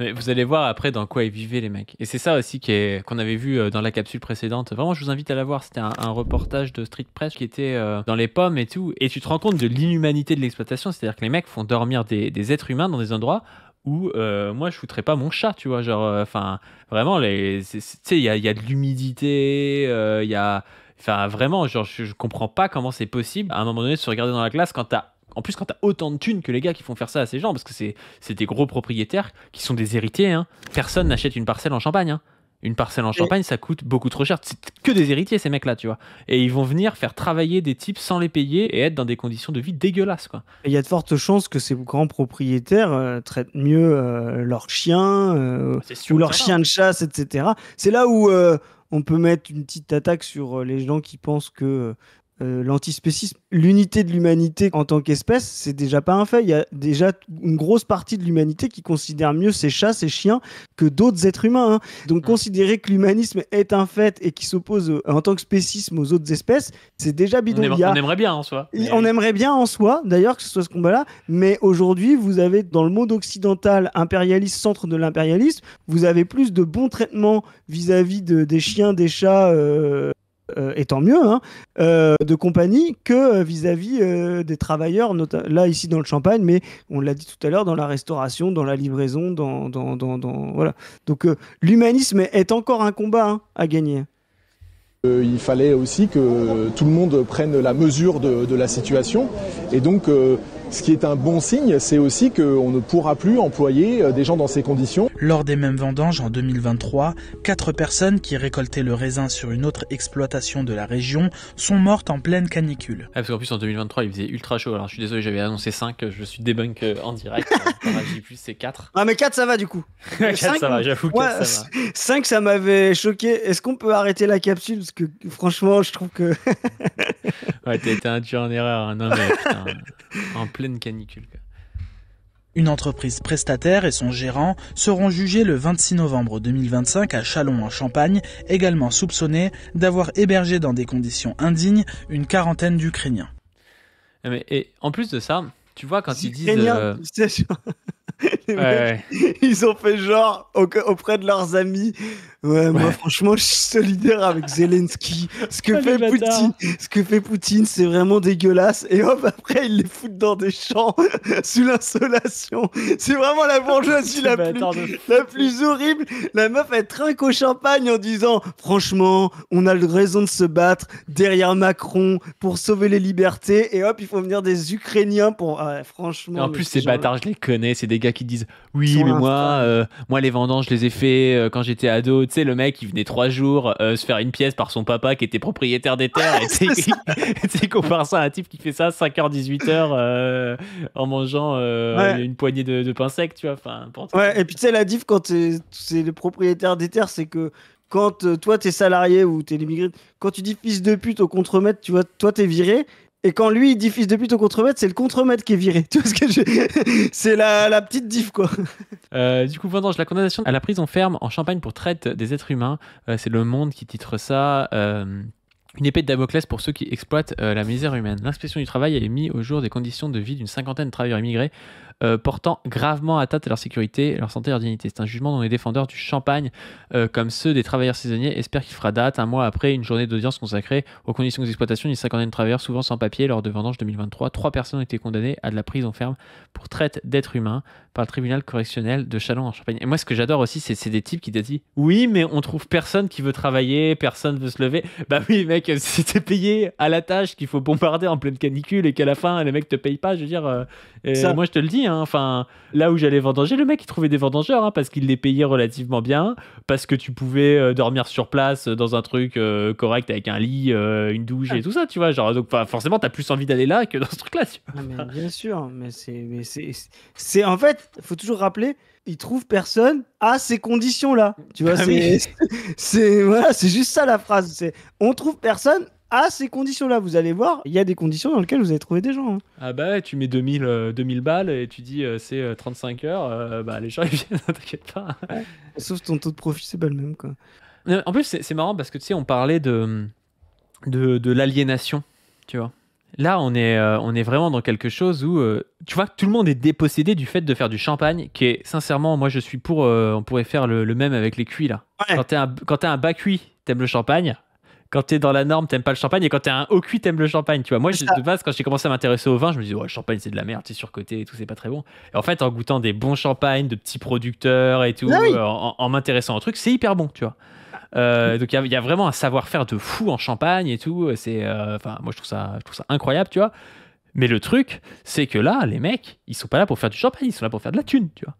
Mais vous allez voir après dans quoi ils vivaient les mecs. Et c'est ça aussi qu'on avait vu dans la capsule précédente. Vraiment, je vous invite à la voir. C'était un reportage de Street Press qui était dans les pommes et tout. Et tu te rends compte de l'inhumanité de l'exploitation. C'est-à-dire que les mecs font dormir des êtres humains dans des endroits où moi je foutrais pas mon chat, tu vois. Genre, enfin, vraiment, tu sais, il y a de l'humidité, il y a... Enfin, vraiment, genre, je comprends pas comment c'est possible à un moment donné de se regarder dans la glace quand t'as autant de thunes que les gars qui font faire ça à ces gens, parce que c'est des gros propriétaires qui sont des héritiers. Hein. Personne n'achète une parcelle en Champagne. Hein. Une parcelle en Champagne, ça coûte beaucoup trop cher. C'est que des héritiers, ces mecs-là, tu vois. Et ils vont venir faire travailler des types sans les payer et être dans des conditions de vie dégueulasses, quoi. Il y a de fortes chances que ces grands propriétaires traitent mieux leurs chiens ou leurs chiens de chasse, etc. C'est là où on peut mettre une petite attaque sur les gens qui pensent que l'antispécisme, l'unité de l'humanité en tant qu'espèce, c'est déjà pas un fait. Il y a déjà une grosse partie de l'humanité qui considère mieux ses chats, ses chiens que d'autres êtres humains. Hein. Donc considérer que l'humanisme est un fait et qui s'oppose en tant que spécisme aux autres espèces, c'est déjà bidon. On aimerait bien en soi. On aimerait bien en soi, d'ailleurs, que ce soit ce combat-là. Mais aujourd'hui, vous avez dans le monde occidental, impérialiste, centre de l'impérialisme, vous avez plus de bons traitements vis-à-vis des chiens, des chats... et tant mieux, hein, de compagnie que vis-à-vis des travailleurs, là ici dans le Champagne, mais on l'a dit tout à l'heure, dans la restauration, dans la livraison, voilà. Donc l'humanisme est encore un combat à gagner. Il fallait aussi que tout le monde prenne la mesure de la situation, et donc ce qui est un bon signe, c'est aussi qu'on ne pourra plus employer des gens dans ces conditions. Lors des mêmes vendanges en 2023, 4 personnes qui récoltaient le raisin sur une autre exploitation de la région sont mortes en pleine canicule. Ah, parce qu'en plus en 2023 il faisait ultra chaud, alors je suis désolé, j'avais annoncé 5, je suis débunk en direct. J'ai plus, c'est 4. Ah mais 4 ça va du coup. 4 ça va, j'avoue, 4 ça va. 5 ça m'avait choqué. Est-ce qu'on peut arrêter la capsule? Parce que franchement je trouve que... Ouais, t'as été un tueur en erreur, hein. Non mais putain, en pleine canicule, quoi. Une entreprise prestataire et son gérant seront jugés le 26 novembre 2025 à Châlons en Champagne, également soupçonnés d'avoir hébergé dans des conditions indignes une quarantaine d'Ukrainiens. Et en plus de ça, tu vois quand ils disent... Ils ont fait genre auprès de leurs amis, Ouais, moi franchement, je suis solidaire avec Zelensky. Ce que fait Poutine, c'est vraiment dégueulasse. Et hop, après, ils les foutent dans des champs sous l'insolation. C'est vraiment la bourgeoisie la plus horrible. La meuf, elle trinque au champagne en disant franchement, on a raison de se battre derrière Macron pour sauver les libertés. Et hop, il faut venir des Ukrainiens pour. Franchement. Et en plus, ces bâtards, je les connais. C'est des gars qui disent oui, mais moi, les vendanges, je les ai fait quand j'étais ado. Tu sais, le mec, il venait 3 jours se faire une pièce par son papa qui était propriétaire des terres. Et tu sais, compare ça à un type qui fait ça 5h, 18h en mangeant une poignée de pain sec, tu vois. Enfin, ouais, et puis tu sais, la diff quand c'est le propriétaire des terres, c'est que quand toi, t'es salarié ou t'es l'immigré, quand tu dis fils de pute au contremaître, tu vois, toi, t'es viré. Et quand lui, il dit fils de pute au contremaître, c'est le contremaître qui est viré. Tu vois ce que c'est la petite diff, quoi. Du coup, vendange, la condamnation à la prison ferme en Champagne pour traite des êtres humains. C'est Le Monde qui titre ça. Une épée de Damoclès pour ceux qui exploitent la misère humaine. L'inspection du travail a mis au jour des conditions de vie d'une 50aine de travailleurs immigrés portant gravement atteinte à leur sécurité, leur santé et leur dignité. C'est un jugement dont les défendeurs du Champagne, comme ceux des travailleurs saisonniers, espèrent qu'il fera date un mois après une journée d'audience consacrée aux conditions d'exploitation d'une 50aine de travailleurs souvent sans papier lors de vendanges 2023. 3 personnes ont été condamnées à de la prison ferme pour traite d'êtres humains par le tribunal correctionnel de Châlons en Champagne. Et moi, ce que j'adore aussi, c'est des types qui te disent oui, mais on trouve personne qui veut travailler, personne veut se lever. Bah oui, mec, si t'es payé à la tâche qu'il faut bombarder en pleine canicule et qu'à la fin, les mecs te payent pas, je veux dire, moi je te le dis, hein, enfin, là où j'allais vendanger, le mec il trouvait des vendangeurs hein, parce qu'il les payait relativement bien, parce que tu pouvais dormir sur place dans un truc correct avec un lit, une douche et tout ça, tu vois, genre, donc forcément t'as plus envie d'aller là que dans ce truc là, tu vois. Mais bien sûr, mais c'est en fait, faut toujours rappeler, ils trouvent personne à ces conditions-là. Tu vois, c'est juste ça la phrase. C'est on trouve personne à ces conditions-là. Vous allez voir, il y a des conditions dans lesquelles vous allez trouver des gens. Hein. Ah bah tu mets 2000 balles et tu dis c'est 35 heures, bah les gens ils viennent, t'inquiète pas. Ouais. Sauf ton taux de profit, c'est pas le même quoi. En plus c'est marrant parce que tu sais on parlait de l'aliénation, tu vois. Là, on est vraiment dans quelque chose où, tu vois, tout le monde est dépossédé du fait de faire du champagne, qui est, sincèrement, moi, je suis pour, on pourrait faire le même avec les cuits, là. Ouais. Quand t'es un bas cuit, t'aimes le champagne. Quand t'es dans la norme, t'aimes pas le champagne. Et quand t'es un haut cuit, t'aimes le champagne, tu vois. Moi, de base, quand j'ai commencé à m'intéresser au vin, je me disais, ouais, le champagne, c'est de la merde, c'est surcoté et tout, c'est pas très bon. Et en fait, en goûtant des bons champagnes, de petits producteurs et tout, en m'intéressant au truc, c'est hyper bon, tu vois. Donc il y a vraiment un savoir-faire de fou en Champagne et tout. C'est, moi je trouve ça incroyable, tu vois. Mais le truc, c'est que là, les mecs, ils sont pas là pour faire du champagne, ils sont là pour faire de la thune, tu vois.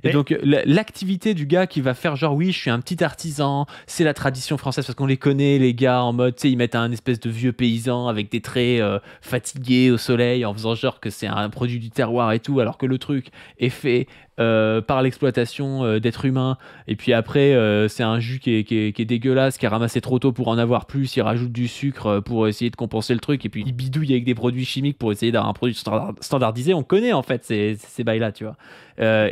Et donc l'activité du gars qui va faire genre oui je suis un petit artisan, c'est la tradition française parce qu'on les connaît les gars en mode tu sais ils mettent un espèce de vieux paysan avec des traits fatigués au soleil en faisant genre que c'est un produit du terroir et tout alors que le truc est fait par l'exploitation d'êtres humains et puis après c'est un jus qui est dégueulasse, qui est ramassé trop tôt pour en avoir plus, il rajoute du sucre pour essayer de compenser le truc et puis il bidouille avec des produits chimiques pour essayer d'avoir un produit standardisé. On connaît en fait ces bails là, tu vois.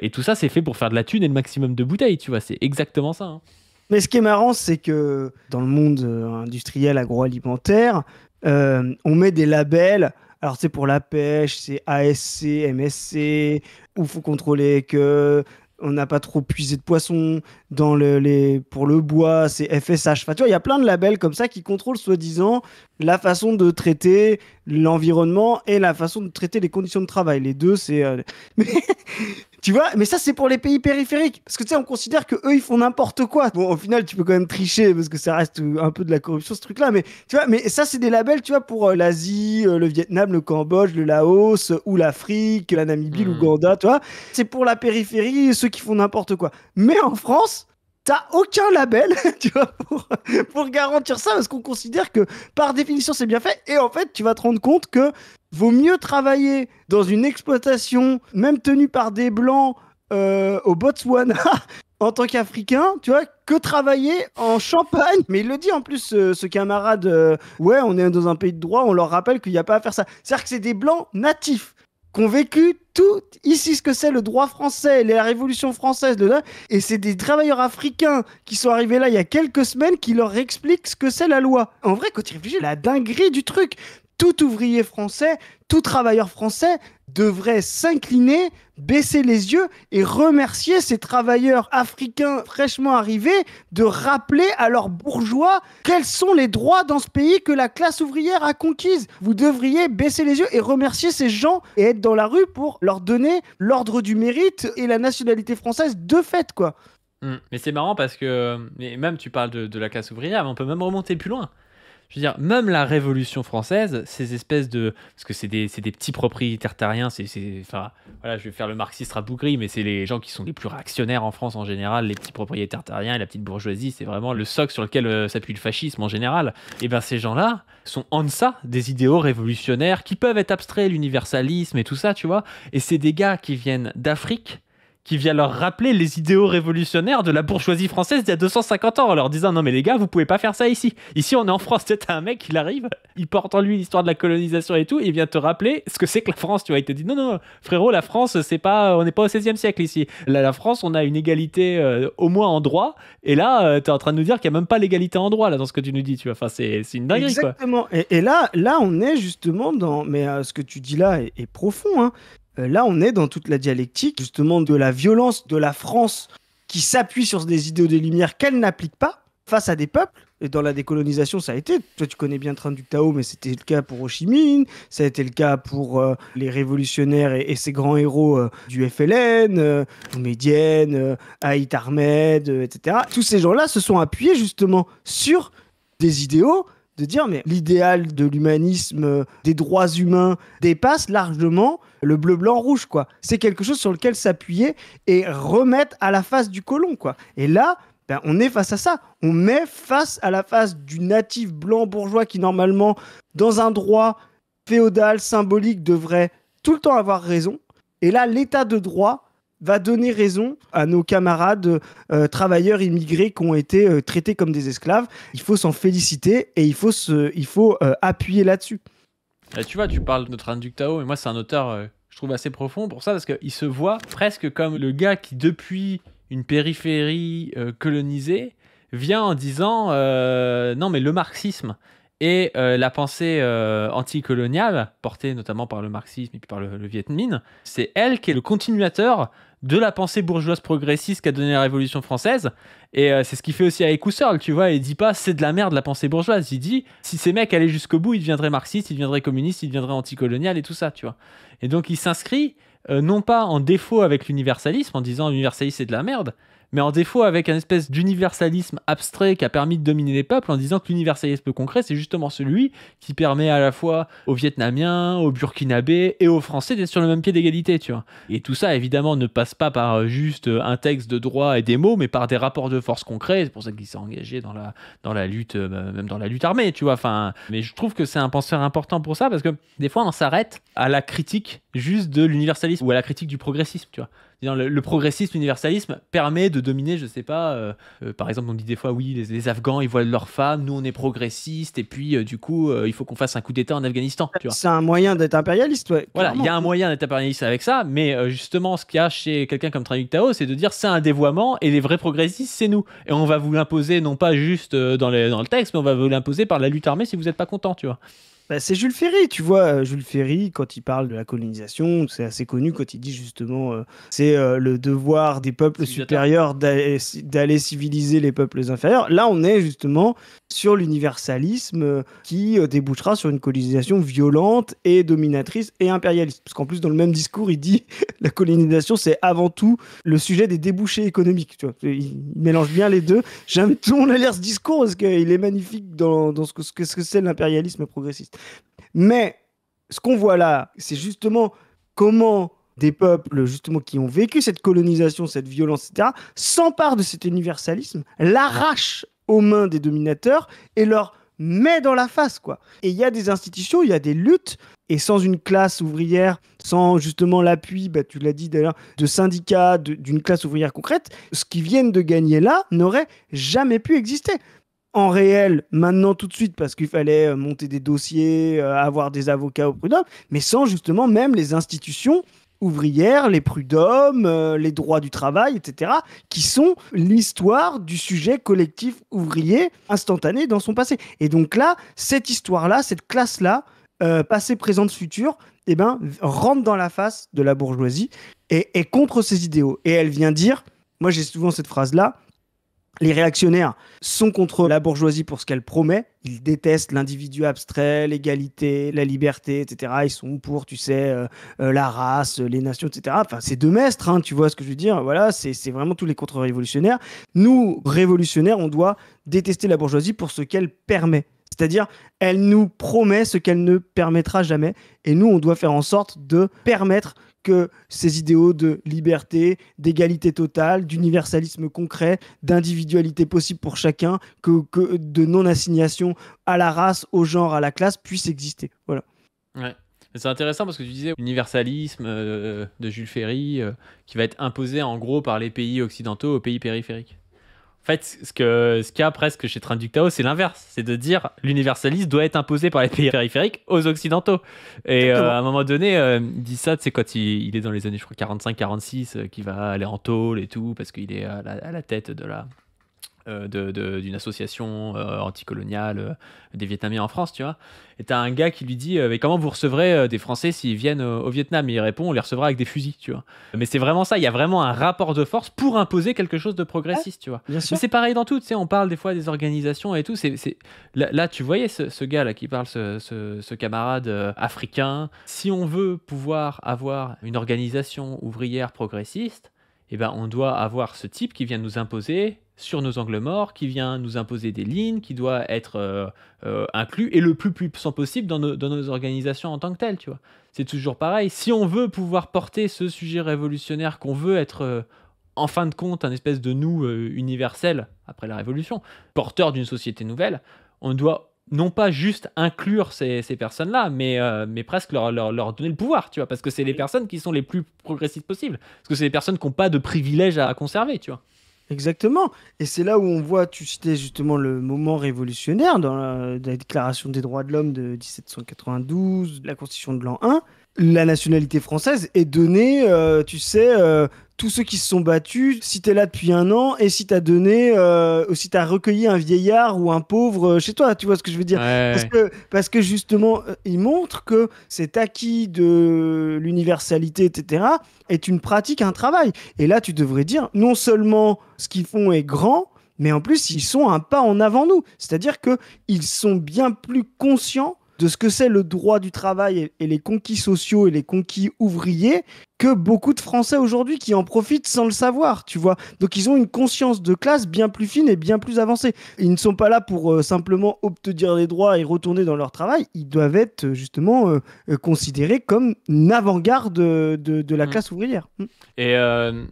Et tout ça c'est fait pour faire de la thune et le maximum de bouteilles, tu vois, c'est exactement ça hein. Mais ce qui est marrant c'est que dans le monde industriel agroalimentaire on met des labels. Alors, c'est pour la pêche, c'est ASC, MSC, où il faut contrôler que on n'a pas trop puisé de poissons. Pour le bois, c'est FSH. Enfin, tu vois, il y a plein de labels comme ça qui contrôlent soi-disant la façon de traiter l'environnement et la façon de traiter les conditions de travail. Les deux, c'est... Mais... Tu vois, mais ça c'est pour les pays périphériques parce que tu sais on considère que eux ils font n'importe quoi. Bon au final tu peux quand même tricher parce que ça reste un peu de la corruption ce truc là, mais tu vois, mais ça c'est des labels tu vois pour l'Asie, le Vietnam, le Cambodge, le Laos ou l'Afrique, la Namibie, l'Ouganda, tu vois. C'est pour la périphérie, ceux qui font n'importe quoi. Mais en France t'as aucun label, tu vois, pour garantir ça, parce qu'on considère que, par définition, c'est bien fait. Et en fait, tu vas te rendre compte que vaut mieux travailler dans une exploitation, même tenue par des Blancs au Botswana, en tant qu'Africain, tu vois, que travailler en Champagne. Mais il le dit en plus, ce camarade, ouais, on est dans un pays de droit, on leur rappelle qu'il n'y a pas à faire ça. C'est-à-dire que c'est des Blancs natifs qui ont vécu tout ici ce que c'est le droit français, la Révolution française, et c'est des travailleurs africains qui sont arrivés là il y a quelques semaines qui leur expliquent ce que c'est la loi. En vrai, quand tu réfléchis, la dinguerie du truc, tout ouvrier français, tout travailleur français devrait s'incliner, baisser les yeux et remercier ces travailleurs africains fraîchement arrivés de rappeler à leurs bourgeois quels sont les droits dans ce pays que la classe ouvrière a conquise. Vous devriez baisser les yeux et remercier ces gens et être dans la rue pour leur donner l'ordre du mérite et la nationalité française de fait, quoi. Mais c'est marrant parce que, mais même tu parles de la classe ouvrière, mais on peut même remonter plus loin. Je veux dire, même la Révolution française, ces espèces de... Parce que c'est des petits propriétaires terriens, enfin, voilà, je vais faire le marxiste rabougri, mais c'est les gens qui sont les plus réactionnaires en France en général, les petits propriétaires terriens et la petite bourgeoisie, c'est vraiment le socle sur lequel s'appuie le fascisme en général. Et bien ces gens-là sont en deçà des idéaux révolutionnaires qui peuvent être abstraits, l'universalisme et tout ça, tu vois. Et c'est des gars qui viennent d'Afrique, qui vient leur rappeler les idéaux révolutionnaires de la bourgeoisie française d'il y a 250 ans en leur disant non mais les gars vous pouvez pas faire ça ici on est en France. T'as un mec il arrive, il porte en lui l'histoire de la colonisation et tout, et il vient te rappeler ce que c'est que la France, tu vois. Il te dit non frérot, la France c'est pas, on n'est pas au 16e siècle ici, la France on a une égalité au moins en droit, et là t'es en train de nous dire qu'il y a même pas l'égalité en droit là dans ce que tu nous dis, tu vois. Enfin c'est une dinguerie. Exactement. Quoi. Et là on est justement dans, mais ce que tu dis là est profond, hein. Là, on est dans toute la dialectique, justement, de la violence de la France qui s'appuie sur des idéaux des Lumières qu'elle n'applique pas face à des peuples. Et dans la décolonisation, ça a été. Toi, tu connais bien Train du Tao, mais c'était le cas pour Ho Chi Minh, ça a été le cas pour les révolutionnaires et ces grands héros du FLN, Boumedienne, Aït Ahmed, etc. Tous ces gens-là se sont appuyés justement sur des idéaux de dire mais l'idéal de l'humanisme, des droits humains dépasse largement le bleu, blanc, rouge, quoi. C'est quelque chose sur lequel s'appuyer et remettre à la face du colon, quoi. Et là, on est face à ça. On met face à la face du natif blanc bourgeois qui, normalement, dans un droit féodal, symbolique, devrait tout le temps avoir raison. Et là, l'état de droit va donner raison à nos camarades travailleurs immigrés qui ont été traités comme des esclaves. Il faut s'en féliciter et il faut appuyer là-dessus. Tu vois, tu parles de Train du Tao, et moi c'est un auteur je trouve assez profond pour ça, parce qu'il se voit presque comme le gars qui, depuis une périphérie colonisée, vient en disant non mais le marxisme et la pensée anticoloniale, portée notamment par le marxisme et puis par le Viet Minh, c'est elle qui est le continuateur de la pensée bourgeoise progressiste qu'a donnée la Révolution française. Et c'est ce qu'il fait aussi avec Husserl, tu vois. Il dit pas c'est de la merde la pensée bourgeoise. Il dit si ces mecs allaient jusqu'au bout, ils deviendraient marxistes, ils deviendraient communistes, ils deviendraient anticolonial et tout ça, tu vois. Et donc il s'inscrit non pas en défaut avec l'universalisme, en disant l'universalisme c'est de la merde, mais en défaut avec un espèce d'universalisme abstrait qui a permis de dominer les peuples, en disant que l'universalisme concret, c'est justement celui qui permet à la fois aux Vietnamiens, aux Burkinabés et aux Français d'être sur le même pied d'égalité, tu vois. Et tout ça, évidemment, ne passe pas par juste un texte de droit et des mots, mais par des rapports de force concrets. C'est pour ça qu'il s'est engagé dans la lutte, même dans la lutte armée, tu vois. Enfin, mais je trouve que c'est un penseur important pour ça, parce que des fois, on s'arrête à la critique juste de l'universalisme ou à la critique du progressisme, tu vois. Le progressisme, l'universalisme permet de dominer, je sais pas, par exemple on dit des fois oui les Afghans ils voilent leurs femmes, nous on est progressistes et puis du coup il faut qu'on fasse un coup d'état en Afghanistan, tu vois. C'est un moyen d'être impérialiste, ouais. Voilà, il y a un moyen d'être impérialiste avec ça, mais justement ce qu'il y a chez quelqu'un comme Train du Tao, c'est de dire c'est un dévoiement et les vrais progressistes c'est nous, et on va vous l'imposer non pas juste dans le texte, mais on va vous l'imposer par la lutte armée si vous n'êtes pas content, tu vois. C'est Jules Ferry, tu vois. Jules Ferry, quand il parle de la colonisation, c'est assez connu quand il dit justement c'est le devoir des peuples supérieurs d'aller civiliser les peuples inférieurs. Là, on est justement sur l'universalisme qui débouchera sur une colonisation violente et dominatrice et impérialiste. Parce qu'en plus, dans le même discours, il dit la colonisation, c'est avant tout le sujet des débouchés économiques. Tu vois. Il mélange bien les deux. J'invite tout le monde à lire ce discours parce qu'il est magnifique dans ce que c'est l'impérialisme progressiste. Mais ce qu'on voit là, c'est justement comment des peuples justement qui ont vécu cette colonisation, cette violence, etc., s'emparent de cet universalisme, l'arrachent aux mains des dominateurs et leur met dans la face, quoi. Et il y a des institutions, il y a des luttes, et sans une classe ouvrière, sans justement l'appui, tu l'as dit d'ailleurs, de syndicats, d'une classe ouvrière concrète, ce qu'ils viennent de gagner là n'aurait jamais pu exister. En réel, maintenant tout de suite, parce qu'il fallait monter des dossiers, avoir des avocats au prud'homme, mais sans justement même les institutions ouvrières, les prud'hommes, les droits du travail, etc., qui sont l'histoire du sujet collectif ouvrier instantané dans son passé. Et donc là, cette histoire-là, cette classe-là, passé, présent, futur, rentre dans la face de la bourgeoisie et contre ses idéaux. Et elle vient dire, moi j'ai souvent cette phrase-là, les réactionnaires sont contre la bourgeoisie pour ce qu'elle promet. Ils détestent l'individu abstrait, l'égalité, la liberté, etc. Ils sont pour, tu sais, la race, les nations, etc. Enfin, c'est de maîtres, hein, tu vois ce que je veux dire. Voilà, c'est vraiment tous les contre-révolutionnaires. Nous, révolutionnaires, on doit détester la bourgeoisie pour ce qu'elle permet. C'est-à-dire, elle nous promet ce qu'elle ne permettra jamais. Et nous, on doit faire en sorte de permettre que ces idéaux de liberté, d'égalité totale, d'universalisme concret, d'individualité possible pour chacun, que de non-assignation à la race, au genre, à la classe puissent exister. Voilà. Ouais. C'est intéressant parce que tu disais l'universalisme de Jules Ferry qui va être imposé en gros par les pays occidentaux aux pays périphériques. En fait, ce qu'il y a presque chez Traductao, c'est l'inverse. C'est de dire l'universalisme doit être imposé par les pays périphériques aux occidentaux. Et à un moment donné, il dit ça, tu sais, quand il est dans les années, je crois, 45-46, qu'il va aller en tôle et tout, parce qu'il est à la tête d'une association anticoloniale des Vietnamiens en France, tu vois. Et t'as un gars qui lui dit mais comment vous recevrez des Français s'ils viennent au Vietnam? Et il répond on les recevra avec des fusils, tu vois. Mais c'est vraiment ça, il y a vraiment un rapport de force pour imposer quelque chose de progressiste, tu vois. Bien sûr. Mais c'est pareil dans tout, tu sais, on parle des fois des organisations et tout. Là, tu voyais ce gars là qui parle, ce camarade africain. Si on veut pouvoir avoir une organisation ouvrière progressiste, eh ben, on doit avoir ce type qui vient nous imposer sur nos angles morts, qui vient nous imposer des lignes, qui doit être inclus et le plus puissant possible dans nos organisations en tant que telles, tu vois. C'est toujours pareil. Si on veut pouvoir porter ce sujet révolutionnaire, qu'on veut être en fin de compte un espèce de nous universel après la Révolution, porteur d'une société nouvelle, on doit non pas juste inclure ces personnes-là, mais presque leur donner le pouvoir, tu vois, parce que c'est les personnes qui sont les plus progressistes possibles, parce que c'est les personnes qui n'ont pas de privilèges à conserver, tu vois. Exactement. Et c'est là où on voit, tu citais justement le moment révolutionnaire dans la Déclaration des droits de l'homme de 1792, la Constitution de l'an 1. La nationalité française est donnée, tu sais, tous ceux qui se sont battus, si t'es là depuis un an et si t'as donné, si t'as recueilli un vieillard ou un pauvre chez toi, tu vois ce que je veux dire. Ouais. Parce que justement, il montre que cet acquis de l'universalité, etc., est une pratique, un travail. Et là, tu devrais dire, non seulement ce qu'ils font est grand, mais en plus, ils sont un pas en avant nous. C'est-à-dire qu'ils sont bien plus conscients de ce que c'est le droit du travail et les conquis sociaux et les conquis ouvriers que beaucoup de Français aujourd'hui qui en profitent sans le savoir, tu vois. Donc ils ont une conscience de classe bien plus fine et bien plus avancée. Ils ne sont pas là pour simplement obtenir des droits et retourner dans leur travail. Ils doivent être justement considérés comme une avant-garde de la classe ouvrière. Et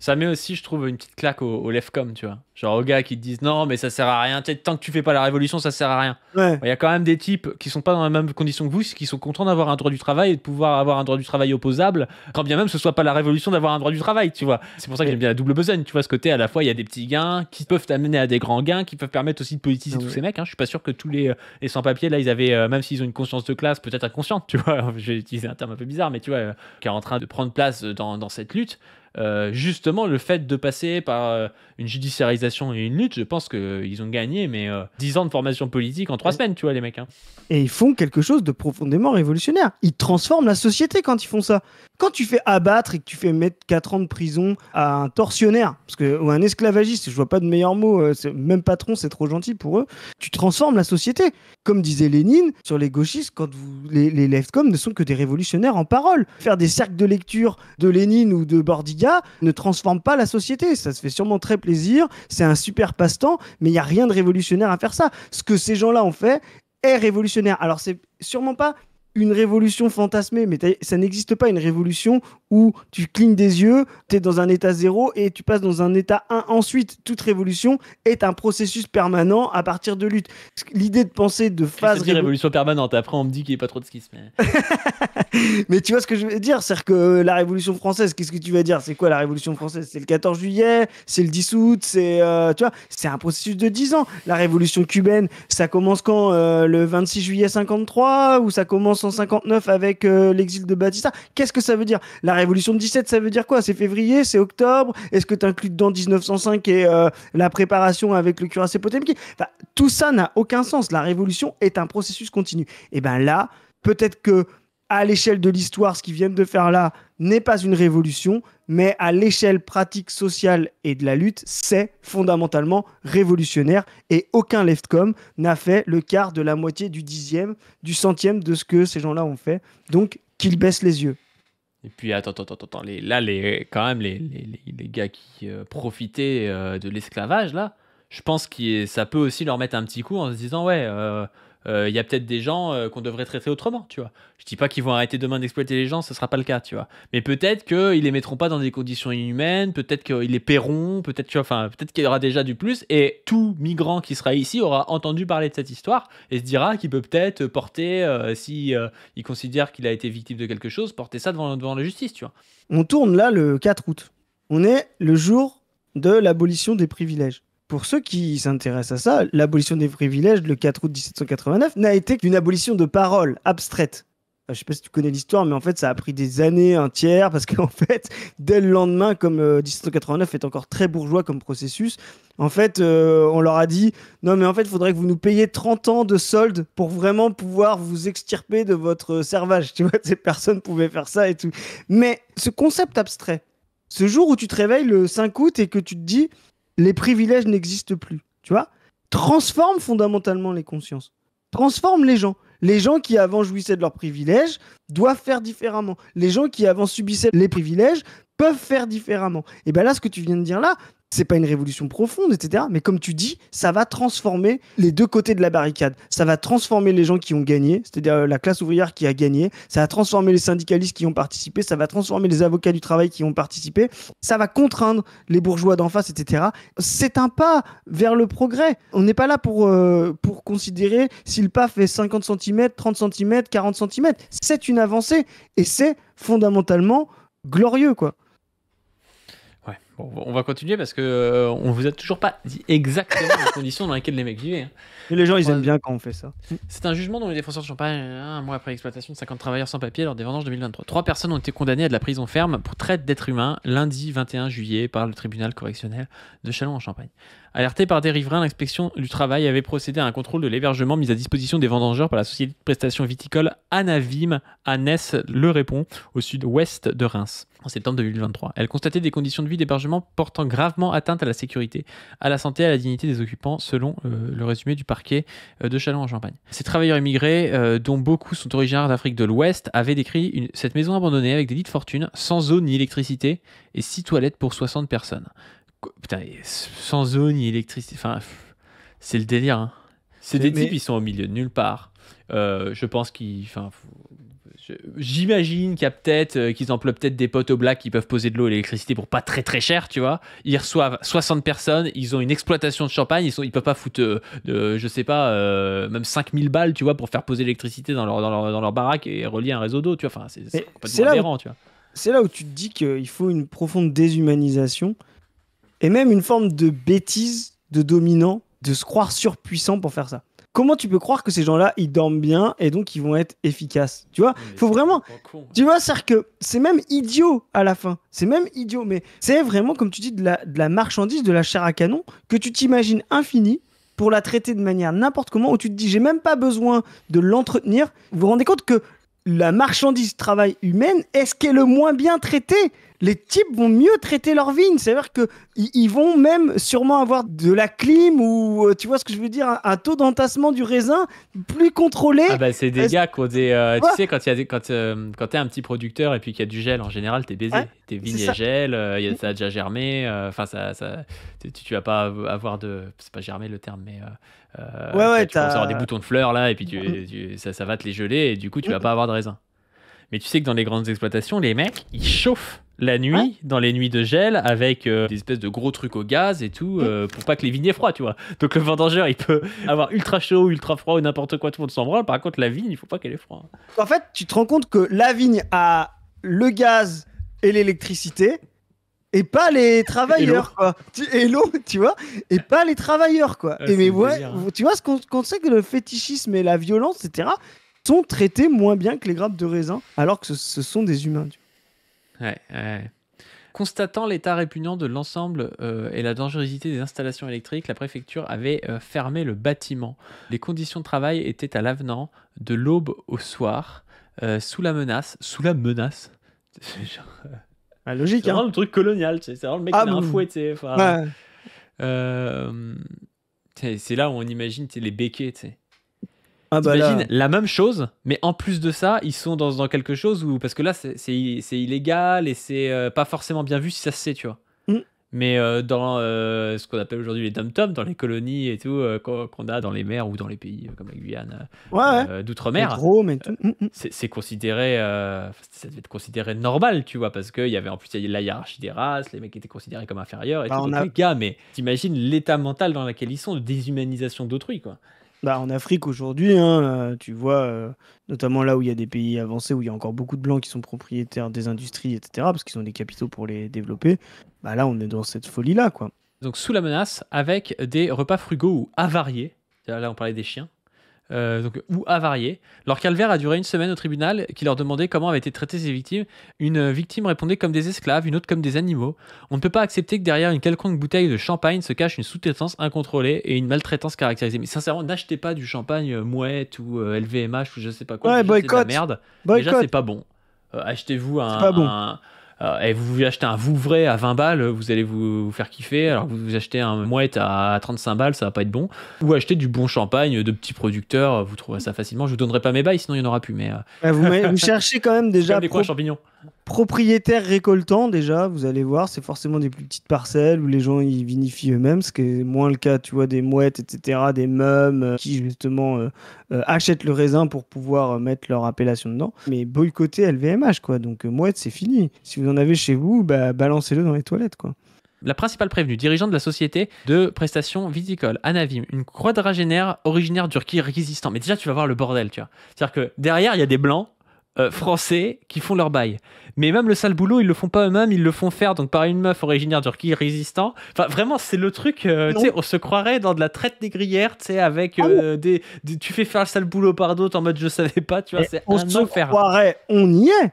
ça met aussi, je trouve, une petite claque au Lefcom, tu vois. Genre aux gars qui te disent non, mais ça sert à rien. Tant que tu fais pas la révolution, ça sert à rien. Ouais. Il y a quand même des types qui sont pas dans la même condition que vous, qui sont contents d'avoir un droit du travail et de pouvoir avoir un droit du travail opposable, quand bien même ce soit pas la révolution d'avoir un droit du travail, tu vois. C'est pour ça que j'aime bien la double besogne, tu vois, ce côté à la fois il y a des petits gains qui peuvent t'amener à des grands gains, qui peuvent permettre aussi de politiser tous ces mecs. Hein. Je suis pas sûr que tous les sans-papiers là, ils avaient, même s'ils ont une conscience de classe, peut-être inconsciente, tu vois. Je vais utiliser un terme un peu bizarre, mais tu vois, qui est en train de prendre place dans cette lutte. Justement, le fait de passer par une judiciarisation et une lutte, je pense qu'ils ont gagné, mais 10 ans de formation politique en 3 semaines, tu vois, les mecs. Hein. Et ils font quelque chose de profondément révolutionnaire. Ils transforment la société quand ils font ça. Quand tu fais abattre et que tu fais mettre 4 ans de prison à un tortionnaire, ou un esclavagiste, je vois pas de meilleur mot, même patron, c'est trop gentil pour eux, tu transformes la société. Comme disait Lénine, sur les gauchistes, quand les Lefcom ne sont que des révolutionnaires en parole. Faire des cercles de lecture de Lénine ou de Bordiga ne transforme pas la société. Ça se fait sûrement très plaisir, c'est un super passe-temps, mais il n'y a rien de révolutionnaire à faire ça. Ce que ces gens-là ont fait est révolutionnaire. Alors c'est sûrement pas une révolution fantasmée, mais ça n'existe pas une révolution où tu clignes des yeux, tu es dans un état 0 et tu passes dans un état 1. Ensuite, toute révolution est un processus permanent à partir de lutte. L'idée de penser de phase... révolution permanente, après on me dit qu'il n'y a pas trop de schisme. Mais tu vois ce que je veux dire, c'est que la Révolution française, qu'est-ce que tu vas dire? C'est quoi la Révolution française? C'est le 14 juillet, c'est le 10 août, tu vois, c'est un processus de 10 ans. La Révolution cubaine, ça commence quand? Le 26 juillet 53, ou ça commence en 59 avec l'exil de Batista? Qu'est-ce que ça veut dire? La Révolution de 17, ça veut dire quoi? C'est février, c'est octobre? Est-ce que tu inclus dedans 1905 et la préparation avec le cuirassé Potemkin? Enfin, tout ça n'a aucun sens. La Révolution est un processus continu. Et ben là, Peut-être que à l'échelle de l'histoire, ce qu'ils viennent de faire là n'est pas une révolution, mais à l'échelle pratique, sociale et de la lutte, c'est fondamentalement révolutionnaire. Et aucun leftcom n'a fait le quart de la moitié du dixième, du centième de ce que ces gens-là ont fait. Donc, qu'ils baissent les yeux. Et puis, attends. Quand même, les gars qui profitaient de l'esclavage, là, je pense que ça peut aussi leur mettre un petit coup en se disant, ouais, il y a peut-être des gens qu'on devrait traiter autrement, tu vois. Je dis pas qu'ils vont arrêter demain d'exploiter les gens, ce sera pas le cas, tu vois. Mais peut-être qu'ils les mettront pas dans des conditions inhumaines, peut-être qu'ils les paieront, peut-être qu'il y aura déjà du plus, et tout migrant qui sera ici aura entendu parler de cette histoire et se dira qu'il peut peut-être porter, si il considère qu'il a été victime de quelque chose, porter ça devant la justice, tu vois. On tourne là le 4 août. On est le jour de l'abolition des privilèges. Pour ceux qui s'intéressent à ça, l'abolition des privilèges, le 4 août 1789, n'a été qu'une abolition de parole abstraite. Je ne sais pas si tu connais l'histoire, mais en fait, ça a pris des années, un tiers, parce qu'en fait, dès le lendemain, comme 1789 est encore très bourgeois comme processus, en fait, on leur a dit « Non, mais en fait, il faudrait que vous nous payiez 30 ans de solde pour vraiment pouvoir vous extirper de votre servage. » Tu vois, ces personnes pouvaient faire ça et tout. Mais ce concept abstrait, ce jour où tu te réveilles le 5 août et que tu te dis les privilèges n'existent plus, tu vois, transforme fondamentalement les consciences, transforme les gens. Les gens qui avant jouissaient de leurs privilèges doivent faire différemment. Les gens qui avant subissaient les privilèges peuvent faire différemment. Et bien là, ce que tu viens de dire là, c'est pas une révolution profonde, etc. Mais comme tu dis, ça va transformer les deux côtés de la barricade. Ça va transformer les gens qui ont gagné, c'est-à-dire la classe ouvrière qui a gagné. Ça va transformer les syndicalistes qui ont participé. Ça va transformer les avocats du travail qui ont participé. Ça va contraindre les bourgeois d'en face, etc. C'est un pas vers le progrès. On n'est pas là pour considérer si le pas fait 50 cm, 30 cm, 40 cm. C'est une avancée et c'est fondamentalement glorieux, quoi. Ouais, bon, on va continuer parce que on vous a toujours pas dit exactement les conditions dans lesquelles les mecs vivaient. Hein. Et les gens, ils aiment bien quand on fait ça. C'est un jugement dont les défenseurs de Champagne, un mois après l'exploitation de 50 travailleurs sans papier lors des vendanges 2023. 3 personnes ont été condamnées à de la prison ferme pour traite d'êtres humains lundi 21 juillet par le tribunal correctionnel de Châlons-en-Champagne. Alerté par des riverains, l'inspection du travail avait procédé à un contrôle de l'hébergement mis à disposition des vendangeurs par la société de prestation viticole Anavim à Ness-le-Répond, au sud-ouest de Reims, en septembre 2023. Elle constatait des conditions de vie d'hébergement portant gravement atteinte à la sécurité, à la santé et à la dignité des occupants, selon le résumé du parquet de Châlons-en-Champagne. Ces travailleurs immigrés, dont beaucoup sont originaires d'Afrique de l'Ouest, avaient décrit cette maison abandonnée avec des lits de fortune, sans eau ni électricité, et 6 toilettes pour 60 personnes. Putain, sans eau ni électricité, enfin, c'est le délire. Hein. C'est des types, ils sont au milieu de nulle part. Je pense j'imagine qu'il y a peut-être qu'ils emploient peut-être des potes au black qui peuvent poser de l'eau et l'électricité pour pas très très cher, tu vois. Ils reçoivent 60 personnes, ils ont une exploitation de champagne, ils peuvent pas foutre je sais pas, même 5000 balles, tu vois, pour faire poser l'électricité dans leur baraque et relier un réseau d'eau, tu vois. Enfin, c'est complètement aberrant, tu vois. C'est là où tu te dis qu'il faut une profonde déshumanisation et même une forme de bêtise de dominant, de se croire surpuissant pour faire ça. Comment tu peux croire que ces gens-là, ils dorment bien et donc ils vont être efficaces? Tu vois, il faut vraiment... Tu vois, c'est-à-dire que c'est même idiot à la fin. C'est même idiot, mais c'est vraiment, comme tu dis, de la marchandise, de la chair à canon, que tu t'imagines infinie pour la traiter de manière n'importe comment, où tu te dis, j'ai même pas besoin de l'entretenir. Vous vous rendez compte que la marchandise travail humaine, est-ce qu'elle est le moins bien traitée? Les types vont mieux traiter leur vigne, c'est-à-dire qu'ils vont même sûrement avoir de la clim ou, tu vois ce que je veux dire, un taux d'entassement du raisin plus contrôlé. Ah bah c'est des gars qui ont des... tu sais, quand t'es un petit producteur et puis qu'il y a du gel, en général, t'es baisé. Ouais, tes vignes, elles gèlent, ça a déjà germé, enfin, tu vas pas avoir de... C'est pas germer le terme, mais... tu commences à avoir des boutons de fleurs, là, et puis ça va te les geler, et du coup, tu vas pas avoir de raisin. Mais tu sais que dans les grandes exploitations, les mecs, ils chauffent la nuit, dans les nuits de gel, avec des espèces de gros trucs au gaz et tout, pour pas que les vignes aient froid, tu vois. Donc le vendangeur, il peut avoir ultra chaud, ultra froid ou n'importe quoi, tout le monde s'en branle. Par contre, la vigne, il faut pas qu'elle ait froid. En fait, tu te rends compte que la vigne a le gaz et l'électricité, et pas les travailleurs, quoi. Et l'eau, tu vois, et pas les travailleurs, quoi. Et mais ouais, tu vois, ce qu'on sait que le fétichisme et la violence, etc., sont traités moins bien que les grappes de raisin, alors que ce sont des humains. Ouais. Constatant l'état répugnant de l'ensemble et la dangerosité des installations électriques, la préfecture avait fermé le bâtiment. Les conditions de travail étaient à l'avenant, de l'aube au soir, sous la menace. Sous la menace. C'est genre, Logique, c'est hein. vraiment le truc colonial, tu sais. C'est vraiment le mec qui a un fouet, tu sais. Enfin, c'est là où on imagine les béquets, tu sais. T'imagines la même chose, mais en plus de ça, ils sont dans quelque chose où. Parce que là, c'est illégal et c'est pas forcément bien vu si ça se sait, tu vois. Mais dans ce qu'on appelle aujourd'hui les dom-toms, dans les colonies et tout, qu'on a dans les mers ou dans les pays comme la Guyane, d'outre-mer, c'est considéré. Ça devait être considéré normal, tu vois, parce qu'il y avait en plus la hiérarchie des races, les mecs étaient considérés comme inférieurs et tout. Donc, les gars, mais t'imagines l'état mental dans lequel ils sont, de déshumanisation d'autrui, quoi. En Afrique aujourd'hui, hein, tu vois, notamment là où il y a des pays avancés, où il y a encore beaucoup de blancs qui sont propriétaires des industries, etc., parce qu'ils ont des capitaux pour les développer, là on est dans cette folie-là, quoi. Donc sous la menace, avec des repas frugaux ou avariés, là on parlait des chiens, ou avariés. Leur calvaire a duré une semaine au tribunal qui leur demandait comment avaient été traitées ces victimes. Une victime répondait comme des esclaves, une autre comme des animaux. On ne peut pas accepter que derrière une quelconque bouteille de champagne se cache une sous-traitance incontrôlée et une maltraitance caractérisée. Mais sincèrement, n'achetez pas du champagne Mouette ou LVMH ou je sais pas quoi. Ouais, c'est de la merde. Déjà, c'est pas bon. Achetez-vous et vous achetez un Vouvray à 20 balles, vous allez vous faire kiffer. Alors vous achetez un Mouette à 35 balles, ça va pas être bon. Ou achetez du bon champagne de petits producteurs, vous trouverez ça facilement. Je vous donnerai pas mes bails, sinon il n'y en aura plus. Mais vous cherchez quand même déjà des champignons. Propriétaires récoltants, déjà, vous allez voir, c'est forcément des plus petites parcelles où les gens ils vinifient eux-mêmes, ce qui est moins le cas, tu vois, des mouettes, etc., des meumes qui justement achètent le raisin pour pouvoir mettre leur appellation dedans. Mais boycotter LVMH, quoi. Donc mouette, c'est fini. Si vous en avez chez vous, balancez-le dans les toilettes, quoi. La principale prévenue, dirigeante de la société de prestations viticoles, Anavim, une quadragénaire originaire du Kirghizistan. Mais déjà, tu vas voir le bordel, tu vois. C'est-à-dire que derrière, il y a des blancs français qui font leur bail. Mais même le sale boulot, ils le font pas eux-mêmes, ils le font faire donc par une meuf originaire du Kirghizistan. Enfin, vraiment, c'est le truc, tu sais, on se croirait dans de la traite négrière, tu sais, avec tu fais faire le sale boulot par d'autres en mode je savais pas, tu vois, c'est un enfer. On se croirait, on y est.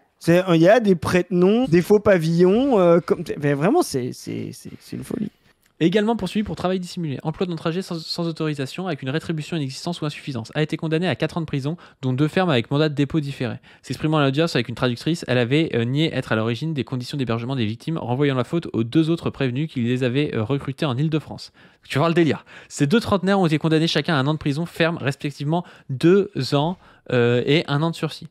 Il y a des prête-noms, des faux pavillons, mais vraiment, c'est une folie. Également poursuivi pour travail dissimulé, emploi d'un trajet sans autorisation avec une rétribution inexistante ou insuffisance. A été condamnée à 4 ans de prison, dont 2 fermes avec mandat de dépôt différé. S'exprimant à l'audience avec une traductrice, elle avait nié être à l'origine des conditions d'hébergement des victimes, renvoyant la faute aux 2 autres prévenus qui les avaient recrutés en Île-de-France. Tu vas voir le délire. Ces 2 trentenaires ont été condamnés chacun à 1 an de prison ferme, respectivement 2 ans et 1 an de sursis.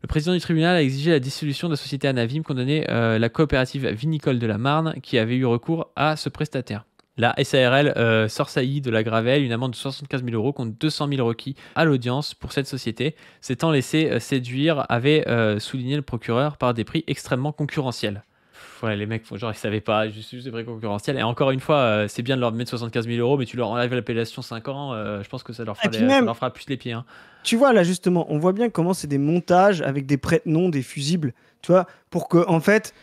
Le président du tribunal a exigé la dissolution de la société Anavim, condamné la coopérative vinicole de la Marne, qui avait eu recours à ce prestataire. La SARL Sorsailly de la Gravelle, une amende de 75 000 € contre 200 000 requis à l'audience pour cette société. S'étant laissé séduire, avait souligné le procureur, par des prix extrêmement concurrentiels. Ouais, les mecs, genre, ils savaient pas, juste des prix concurrentiels. Et encore une fois, c'est bien de leur mettre 75 000 €, mais tu leur enlèves l'appellation 5 ans, je pense que ça leur fera plus les pieds. Hein. Tu vois, là, justement, on voit bien comment c'est des montages avec des prête-noms, des fusibles, tu vois, pour que, en fait,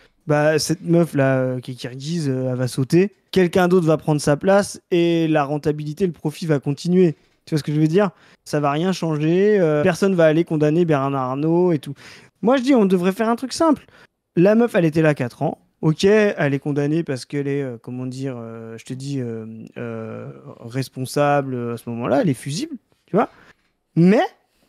cette meuf-là, qui est kirghize, elle va sauter, quelqu'un d'autre va prendre sa place, et la rentabilité, le profit va continuer. Tu vois ce que je veux dire ? Ça va rien changer, personne va aller condamner Bernard Arnault et tout. Moi, je dis, on devrait faire un truc simple. La meuf, elle était là 4 ans. Ok, elle est condamnée parce qu'elle est, responsable à ce moment-là, elle est fusible, tu vois. Mais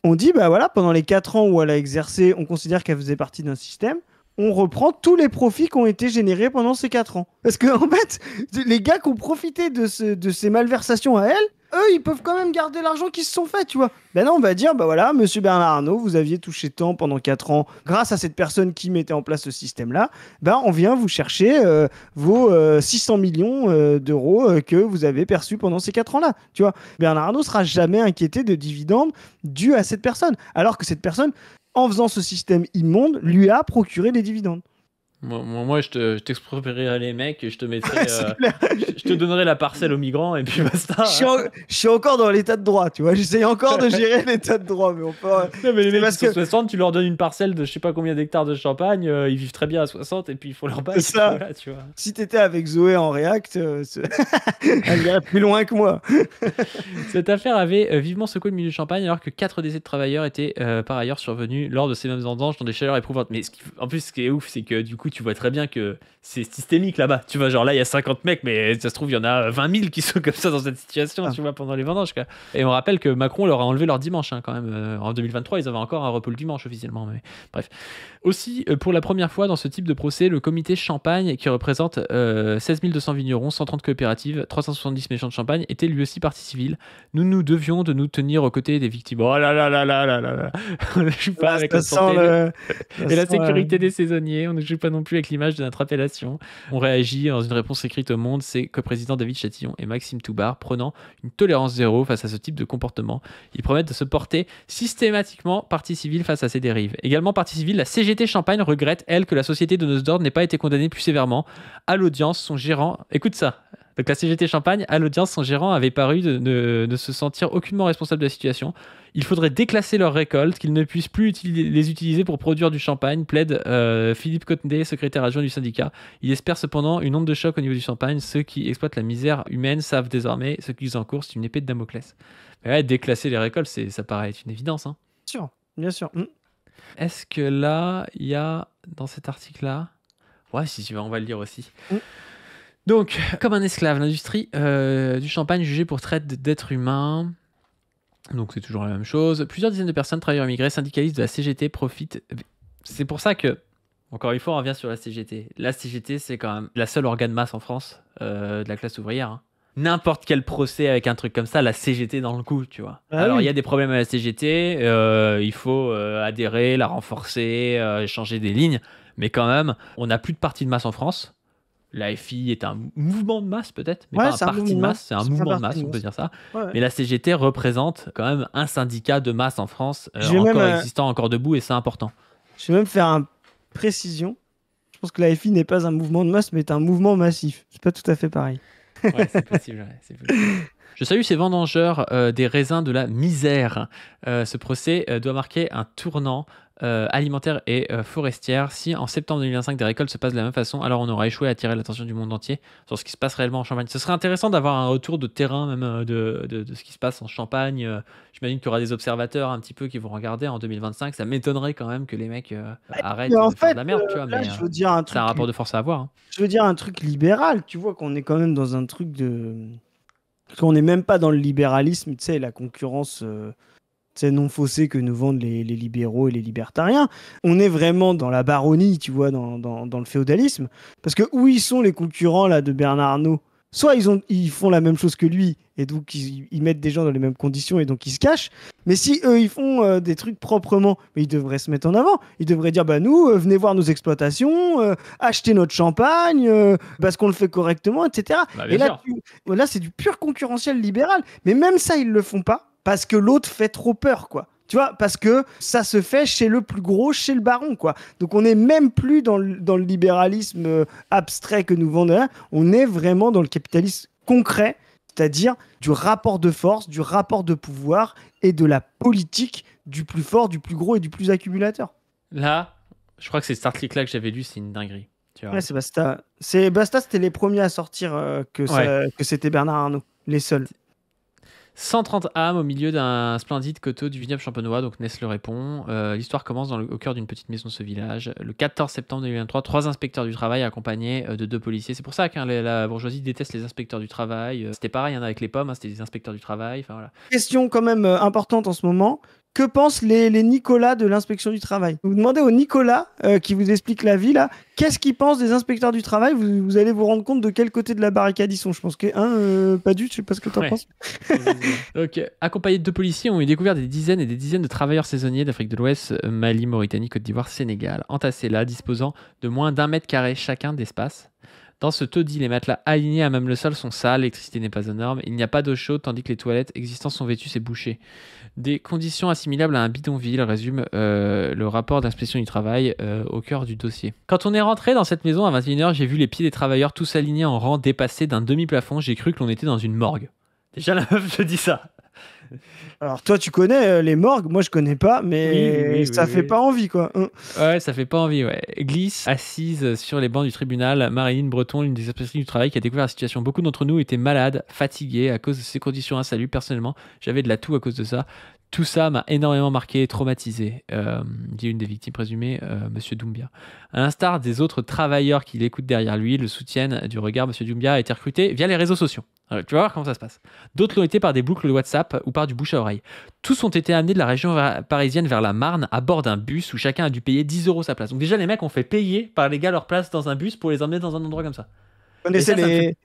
on dit, pendant les 4 ans où elle a exercé, on considère qu'elle faisait partie d'un système, on reprend tous les profits qui ont été générés pendant ces 4 ans. Parce que, en fait, les gars qui ont profité de ces malversations à elle, eux, ils peuvent quand même garder l'argent qu'ils se sont fait, tu vois. Non, on va dire, monsieur Bernard Arnault, vous aviez touché tant pendant 4 ans grâce à cette personne qui mettait en place ce système-là. On vient vous chercher vos 600 millions d'euros que vous avez perçus pendant ces 4 ans-là, tu vois. Bernard Arnault sera jamais inquiété de dividendes dus à cette personne. Alors que cette personne, en faisant ce système immonde, lui a procuré des dividendes. Moi, je t'exproprierais les mecs, je te mettrais, je te donnerais la parcelle aux migrants et puis basta. Je suis encore dans l'état de droit, tu vois. J'essaye encore de gérer l'état de droit, mais on peut. Non, mais les mecs qui sont 60, tu leur donnes une parcelle de je sais pas combien d'hectares de champagne, ils vivent très bien à 60 et puis il faut leur bail. C'est ça. Voilà, tu vois. Si t'étais avec Zoé en React, elle irait plus loin que moi. Cette affaire avait vivement secoué le milieu de Champagne alors que 4 décès de travailleurs étaient par ailleurs survenus lors de ces mêmes vendanges dans des chaleurs éprouvantes. Mais en plus, ce qui est ouf, c'est que du coup, tu vois très bien que c'est systémique là-bas. Tu vois, genre là, il y a 50 mecs, mais ça se trouve, il y en a 20 000 qui sont comme ça dans cette situation, tu vois, pendant les vendanges, quoi. Et on rappelle que Macron leur a enlevé leur dimanche, quand même. En 2023, ils avaient encore un repos le dimanche, officiellement. Mais bref. Aussi, pour la première fois dans ce type de procès, le comité Champagne, qui représente 16 200 vignerons, 130 coopératives, 370 maisons de champagne, était lui aussi partie civile. Nous devions de nous tenir aux côtés des victimes. Oh là là là là là là là. On ne joue pas avec la santé et la sécurité des saisonniers. On ne joue pas non plus avec l'image de notre appellation. On réagit dans une réponse écrite au Monde. C'est co-président David Chatillon et Maxime Toubar, prenant une tolérance zéro face à ce type de comportement. Ils promettent de se porter systématiquement partie civile face à ces dérives. Également partie civile, la CGT Champagne regrette, elle, que la société donneuse d'ordre n'ait pas été condamnée plus sévèrement. À l'audience, son gérant... Écoute ça. Donc la CGT Champagne, à l'audience, son gérant avait paru de ne se sentir aucunement responsable de la situation. Il faudrait déclasser leurs récoltes, qu'ils ne puissent plus les utiliser pour produire du champagne, plaide Philippe Cottenet, secrétaire adjoint du syndicat. Il espère cependant une onde de choc au niveau du champagne. Ceux qui exploitent la misère humaine savent désormais ce qu'ils encourent, c'est une épée de Damoclès. Mais ouais, déclasser les récoltes, ça paraît être une évidence. Hein. Bien sûr. Est-ce que là, il y a, dans cet article-là... Ouais, si tu veux, on va le lire aussi. Donc, comme un esclave, l'industrie du champagne jugée pour traite d'êtres humains. Donc, c'est toujours la même chose. Plusieurs dizaines de personnes, travailleurs immigrés, syndicalistes de la CGT profitent. C'est pour ça que, encore une fois, on revient sur la CGT. La CGT, c'est quand même la seule organe masse en France de la classe ouvrière. Hein. N'importe quel procès avec un truc comme ça, la CGT dans le coup, tu vois. Alors, il y a des problèmes à la CGT, il faut adhérer, la renforcer, changer des lignes. Mais quand même, on n'a plus de parti de masse en France. La FI est un mouvement de masse peut-être, mais pas un parti de masse, c'est un mouvement de masse, on peut dire ça. Ouais. Mais la CGT représente quand même un syndicat de masse en France, encore existant, encore debout, et c'est important. Je vais même faire une précision. Je pense que la FI n'est pas un mouvement de masse, mais est un mouvement massif. C'est pas tout à fait pareil. Ouais, c'est possible. Je salue ces vendangeurs des raisins de la misère. Ce procès doit marquer un tournant alimentaire et forestière. Si en septembre 2025 des récoltes se passent de la même façon, alors on aura échoué à attirer l'attention du monde entier sur ce qui se passe réellement en Champagne. Ce serait intéressant d'avoir un retour de terrain même de ce qui se passe en Champagne. J'imagine qu'il y aura des observateurs un petit peu qui vont regarder en 2025. Ça m'étonnerait quand même que les mecs arrêtent de faire de la merde, tu vois. Là, mais je veux dire un truc, c'est un rapport de force à avoir. Hein. Je veux dire un truc libéral. Tu vois qu'on est quand même dans un truc de... Parce qu'on n'est même pas dans le libéralisme, tu sais, la concurrence... non faussée que nous vendent les libéraux et les libertariens. On est vraiment dans la baronnie, tu vois, dans le féodalisme. Parce que où ils sont les concurrents là, de Bernard Arnault ? Soit ils font la même chose que lui, et donc ils mettent des gens dans les mêmes conditions, et donc ils se cachent. Mais si eux, ils font des trucs proprement, mais ils devraient se mettre en avant. Ils devraient dire, nous, venez voir nos exploitations, achetez notre champagne, parce qu'on le fait correctement, etc. Et là, c'est du pur concurrentiel libéral. Mais même ça, ils le font pas. Parce que l'autre fait trop peur, quoi. Tu vois, parce que ça se fait chez le plus gros, chez le baron, quoi. Donc on n'est même plus dans le libéralisme abstrait que nous vendons là. On est vraiment dans le capitalisme concret, c'est-à-dire du rapport de force, du rapport de pouvoir et de la politique du plus fort, du plus gros et du plus accumulateur. Là, je crois que c'est cet article-là que j'avais lu, c'est une dinguerie. Tu vois. Ouais, c'est Basta. Basta, c'était les premiers à sortir que c'était Bernard Arnault, les seuls. 130 âmes au milieu d'un splendide coteau du vignoble champenois, donc Ness le répond. L'histoire commence au cœur d'une petite maison de ce village. Le 14 septembre 2023, 3 inspecteurs du travail accompagnés de 2 policiers. C'est pour ça que la bourgeoisie déteste les inspecteurs du travail. C'était pareil avec les pommes, c'était des inspecteurs du travail. Voilà. Question quand même importante en ce moment. Que pensent les Nicolas de l'inspection du travail ? Vous demandez au Nicolas qui vous explique la vie là, qu'est-ce qu'il pense des inspecteurs du travail ? Vous allez vous rendre compte de quel côté de la barricade ils sont. Je pense que pas du, je sais pas ce que t'en penses. Donc, accompagnés de 2 policiers, ont eu découvert des dizaines et des dizaines de travailleurs saisonniers d'Afrique de l'Ouest, Mali, Mauritanie, Côte d'Ivoire, Sénégal, entassés là, disposant de moins d'1 mètre carré chacun d'espace. Dans ce taudis, les matelas alignés à même le sol sont sales, l'électricité n'est pas aux normes, il n'y a pas d'eau chaude tandis que les toilettes existantes sont vêtues et bouchées. Des conditions assimilables à un bidonville, résume le rapport d'inspection du travail au cœur du dossier. Quand on est rentré dans cette maison à 21h, j'ai vu les pieds des travailleurs tous alignés en rang dépassé d'un demi-plafond, j'ai cru que l'on était dans une morgue. Déjà la meuf, je dis ça. Alors toi tu connais les morgues, moi je connais pas, mais ça fait pas envie quoi. Ouais, ça fait pas envie, ouais. Glisse, assise sur les bancs du tribunal, Marilyn Breton, l'une des inspectrices du travail qui a découvert la situation. Beaucoup d'entre nous étaient malades, fatigués à cause de ces conditions insalubres. Personnellement, j'avais de la toux à cause de ça. Tout ça m'a énormément marqué et traumatisé, dit une des victimes présumées, Monsieur Doumbia. À l'instar des autres travailleurs qui l'écoutent derrière lui, le soutiennent du regard, Monsieur Doumbia a été recruté via les réseaux sociaux. Alors, tu vas voir comment ça se passe. D'autres l'ont été par des boucles de WhatsApp ou par du bouche à oreille. Tous ont été amenés de la région parisienne vers la Marne à bord d'un bus où chacun a dû payer 10 € sa place. Donc déjà, les mecs ont fait payer par les gars leur place dans un bus pour les emmener dans un endroit comme ça. Vous connaissez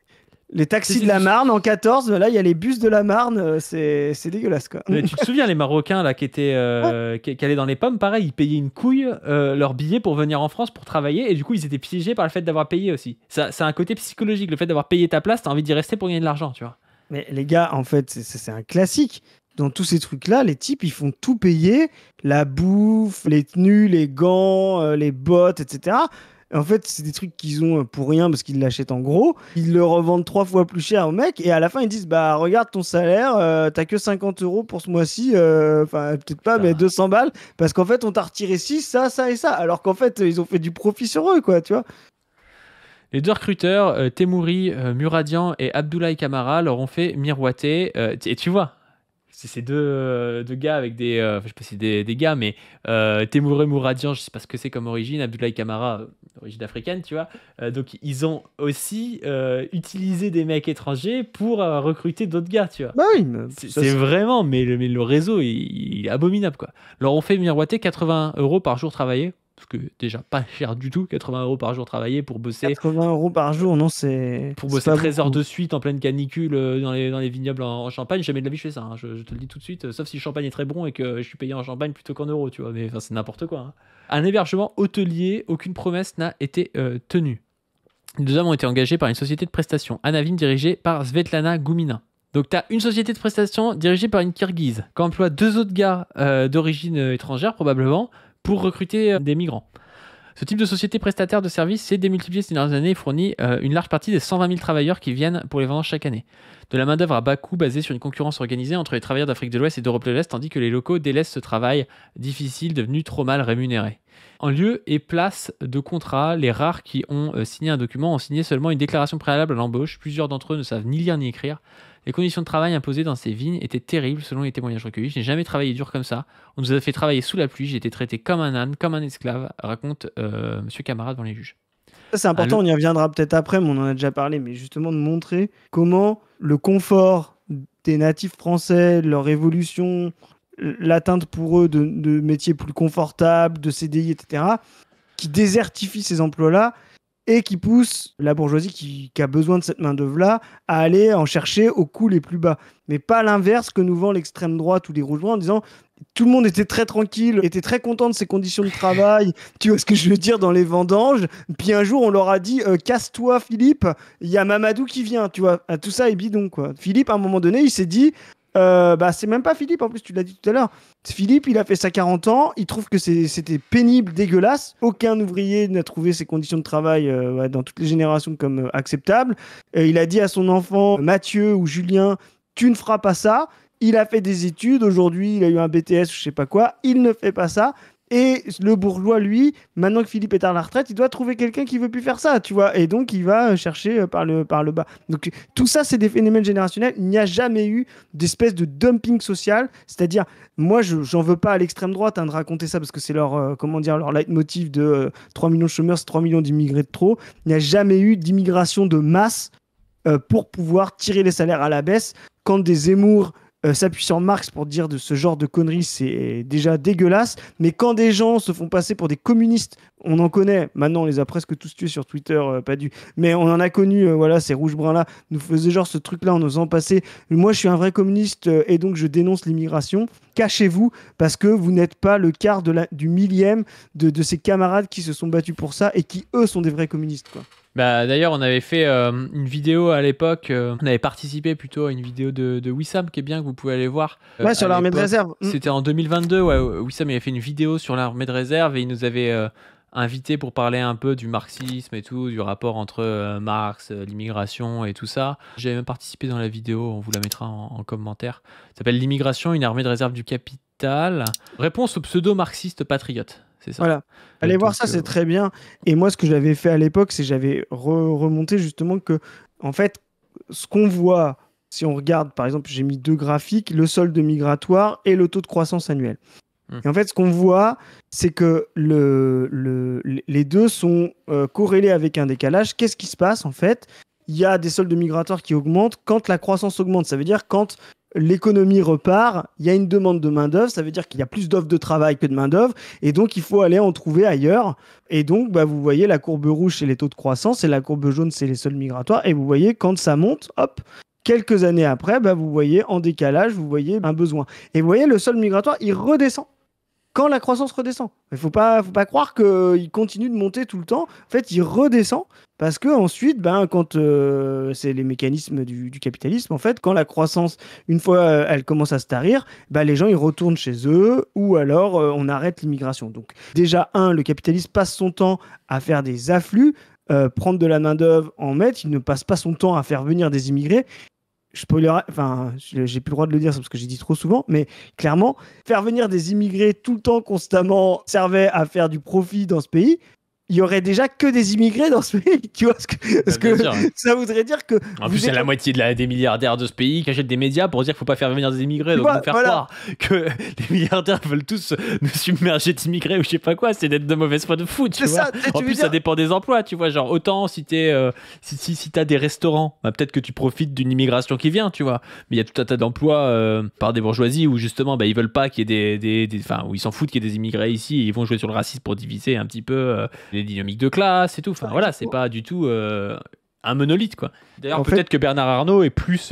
les taxis de la Marne en 14, là il y a les bus de la Marne, c'est dégueulasse quoi. Mais tu te souviens les Marocains là qui allaient dans les pommes, pareil, ils payaient une couille leur billet pour venir en France pour travailler et du coup ils étaient piégés par le fait d'avoir payé aussi. Ça a un côté psychologique, le fait d'avoir payé ta place, t'as envie d'y rester pour gagner de l'argent, tu vois. Mais les gars, en fait, c'est un classique. Dans tous ces trucs-là, les types, ils font tout payer, la bouffe, les tenues, les gants, les bottes, etc. En fait, c'est des trucs qu'ils ont pour rien parce qu'ils l'achètent en gros. Ils le revendent 3 fois plus cher au mec et à la fin, ils disent bah regarde ton salaire, t'as que 50 € pour ce mois-ci, enfin peut-être pas, mais 200 balles parce qu'en fait, on t'a retiré 6, ça et ça. Alors qu'en fait, ils ont fait du profit sur eux, quoi, tu vois. Les 2 recruteurs, Temouri Muradian et Abdoulaye Kamara, leur ont fait miroiter. Et tu vois, c'est ces deux gars avec des... je sais pas si c'est des gars, mais Temouri Muradian, je sais pas ce que c'est comme origine. Abdoulaye Kamara, origine africaine, tu vois. Donc, ils ont aussi utilisé des mecs étrangers pour recruter d'autres gars, tu vois. Bah oui, c'est vraiment... Mais le réseau, il est abominable, quoi. Leur ont fait miroiter 80 € par jour travaillé. Parce que déjà pas cher du tout, 80 € par jour travaillé pour bosser. 80 € par jour, non, c'est. Pour bosser 13 heures de suite en pleine canicule dans les vignobles en Champagne, jamais de la vie je fais ça, hein, je te le dis tout de suite, sauf si le champagne est très bon et que je suis payé en Champagne plutôt qu'en euros, tu vois, mais c'est n'importe quoi. Hein. Un hébergement hôtelier, aucune promesse n'a été tenue. Les 2 hommes ont été engagés par une société de prestation, Anavim, dirigée par Svetlana Goumina. Donc, tu as une société de prestation dirigée par une Kirghize, qui emploie 2 autres gars d'origine étrangère, probablement, pour recruter des migrants. Ce type de société prestataire de services s'est démultiplié ces dernières années et fournit une large partie des 120 000 travailleurs qui viennent pour les vendanges chaque année. De la main-d'œuvre à bas coût basée sur une concurrence organisée entre les travailleurs d'Afrique de l'Ouest et d'Europe de l'Est, tandis que les locaux délaissent ce travail difficile devenu trop mal rémunéré. En lieu et place de contrat, les rares qui ont signé un document ont signé seulement une déclaration préalable à l'embauche. Plusieurs d'entre eux ne savent ni lire ni écrire. Les conditions de travail imposées dans ces vignes étaient terribles selon les témoignages recueillis. Je n'ai jamais travaillé dur comme ça. On nous a fait travailler sous la pluie. J'ai été traité comme un âne, comme un esclave, raconte Monsieur Kamara devant les juges. Ça, c'est important, on y reviendra peut-être après, mais on en a déjà parlé. Mais justement, de montrer comment le confort des natifs français, leur évolution, l'atteinte pour eux de métiers plus confortables, de CDI, etc., qui désertifient ces emplois-là et qui pousse la bourgeoisie qui a besoin de cette main-d'œuvre-là à aller en chercher aux coûts les plus bas. Mais pas l'inverse que nous vend l'extrême droite ou les rouges-blancs en disant tout le monde était très tranquille, était très content de ses conditions de travail, tu vois ce que je veux dire, dans les vendanges. Puis un jour, on leur a dit casse-toi, Philippe, il y a Mamadou qui vient, tu vois. Tout ça est bidon, quoi. Philippe, à un moment donné, il s'est dit c'est même pas Philippe, en plus, tu l'as dit tout à l'heure. Philippe, il a fait ça 40 ans, il trouve que c'était pénible, dégueulasse. Aucun ouvrier n'a trouvé ses conditions de travail dans toutes les générations comme acceptables. Il a dit à son enfant, Mathieu ou Julien, tu ne feras pas ça. Il a fait des études, aujourd'hui il a eu un BTS ou je sais pas quoi, il ne fait pas ça. Et le bourgeois, lui, maintenant que Philippe est à la retraite, il doit trouver quelqu'un qui veut plus faire ça, tu vois. Et donc, il va chercher par le bas. Donc, tout ça, c'est des phénomènes générationnels. Il n'y a jamais eu d'espèce de dumping social. C'est-à-dire, moi, j'en veux pas à l'extrême droite de raconter ça parce que c'est leur, leur leitmotiv de 3 millions de chômeurs, c'est 3 millions d'immigrés de trop. Il n'y a jamais eu d'immigration de masse pour pouvoir tirer les salaires à la baisse. Quand des Zemmour s'appuie sur Marx pour dire de ce genre de conneries, c'est déjà dégueulasse. Mais quand des gens se font passer pour des communistes, on en connaît. Maintenant, on les a presque tous tués sur Twitter, pas du. Mais on en a connu, ces rouges-bruns-là, nous faisaient genre ce truc-là en osant passer. Moi, je suis un vrai communiste et donc je dénonce l'immigration. Cachez-vous parce que vous n'êtes pas le quart du millième de ces camarades qui se sont battus pour ça et qui, eux, sont des vrais communistes, quoi. Bah, d'ailleurs, on avait fait une vidéo à l'époque, on avait participé plutôt à une vidéo de Wissam qui est bien, que vous pouvez aller voir. Ouais, sur l'armée de réserve. C'était en 2022, ouais, Wissam avait fait une vidéo sur l'armée de réserve et il nous avait invité pour parler un peu du marxisme et tout, du rapport entre Marx, l'immigration et tout ça. J'avais même participé dans la vidéo, on vous la mettra en commentaire. Ça s'appelle L'immigration, une armée de réserve du capital. Réponse aux pseudo-marxistes patriotes. C'est ça. Voilà. Allez voir ça, c'est très bien. Et moi, ce que j'avais fait à l'époque, c'est que j'avais remonté justement que, en fait, ce qu'on voit si on regarde, par exemple, j'ai mis 2 graphiques, le solde migratoire et le taux de croissance annuel. Et en fait, ce qu'on voit, c'est que les deux sont corrélés avec un décalage. Qu'est-ce qui se passe en fait? Il y a des soldes migratoires qui augmentent quand la croissance augmente. Ça veut dire quand l'économie repart, il y a une demande de main-d'œuvre. Ça veut dire qu'il y a plus d'offres de travail que de main-d'œuvre. Et donc, il faut aller en trouver ailleurs. Et donc, vous voyez, la courbe rouge, c'est les taux de croissance. Et la courbe jaune, c'est les soldes migratoires. Et vous voyez, quand ça monte, hop, quelques années après, vous voyez en décalage, vous voyez un besoin. Et vous voyez, le solde migratoire, il redescend quand la croissance redescend. Il ne faut pas croire qu'il continue de monter tout le temps. En fait, il redescend parce que ensuite, quand c'est les mécanismes du capitalisme, en fait, quand la croissance, une fois elle commence à se tarir, les gens ils retournent chez eux ou alors on arrête l'immigration. Donc déjà, le capitalisme passe son temps à faire des afflux, prendre de la main-d'œuvre, en mettre. Il ne passe pas son temps à faire venir des immigrés. J'ai plus le droit de le dire, c'est parce que j'ai dit trop souvent, mais clairement, faire venir des immigrés tout le temps, constamment, servait à faire du profit dans ce pays. Il y aurait déjà que des immigrés dans ce pays, tu vois, parce que ça voudrait dire que... En plus, c'est la moitié des milliardaires de ce pays qui achètent des médias pour dire qu'il ne faut pas faire venir des immigrés, donc nous faire croire que les milliardaires veulent tous nous submerger d'immigrés ou je sais pas quoi, c'est d'être de mauvaise foi de fou, tu vois. En plus, ça dépend des emplois, tu vois, genre autant si t'as des restaurants, peut-être que tu profites d'une immigration qui vient, tu vois, mais il y a tout un tas d'emplois par des bourgeoisies où justement, ils veulent pas qu'il y ait où ils s'en foutent qu'il y ait des immigrés ici, et ils vont jouer sur le racisme pour diviser un petit peu les dynamiques de classe et tout. Enfin voilà, c'est pas du tout un monolithe quoi. D'ailleurs, peut-être que Bernard Arnault est plus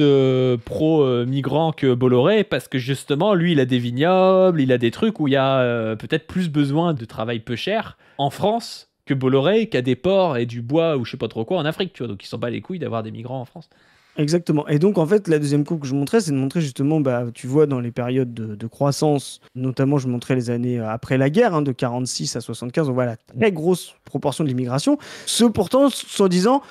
pro-migrant que Bolloré parce que justement, lui, il a des vignobles, il a des trucs où il y a peut-être plus besoin de travail peu cher en France que Bolloré qui a des ports et du bois ou je sais pas trop quoi en Afrique, tu vois. Donc ils s'en bat les couilles d'avoir des migrants en France. Exactement. Et donc, en fait, la deuxième courbe que je montrais, c'est de montrer justement, tu vois, dans les périodes de croissance, notamment, je montrais les années après la guerre, de 46 à 75, on voit la très grosse proportion de l'immigration. Ce, pourtant, soi-disant,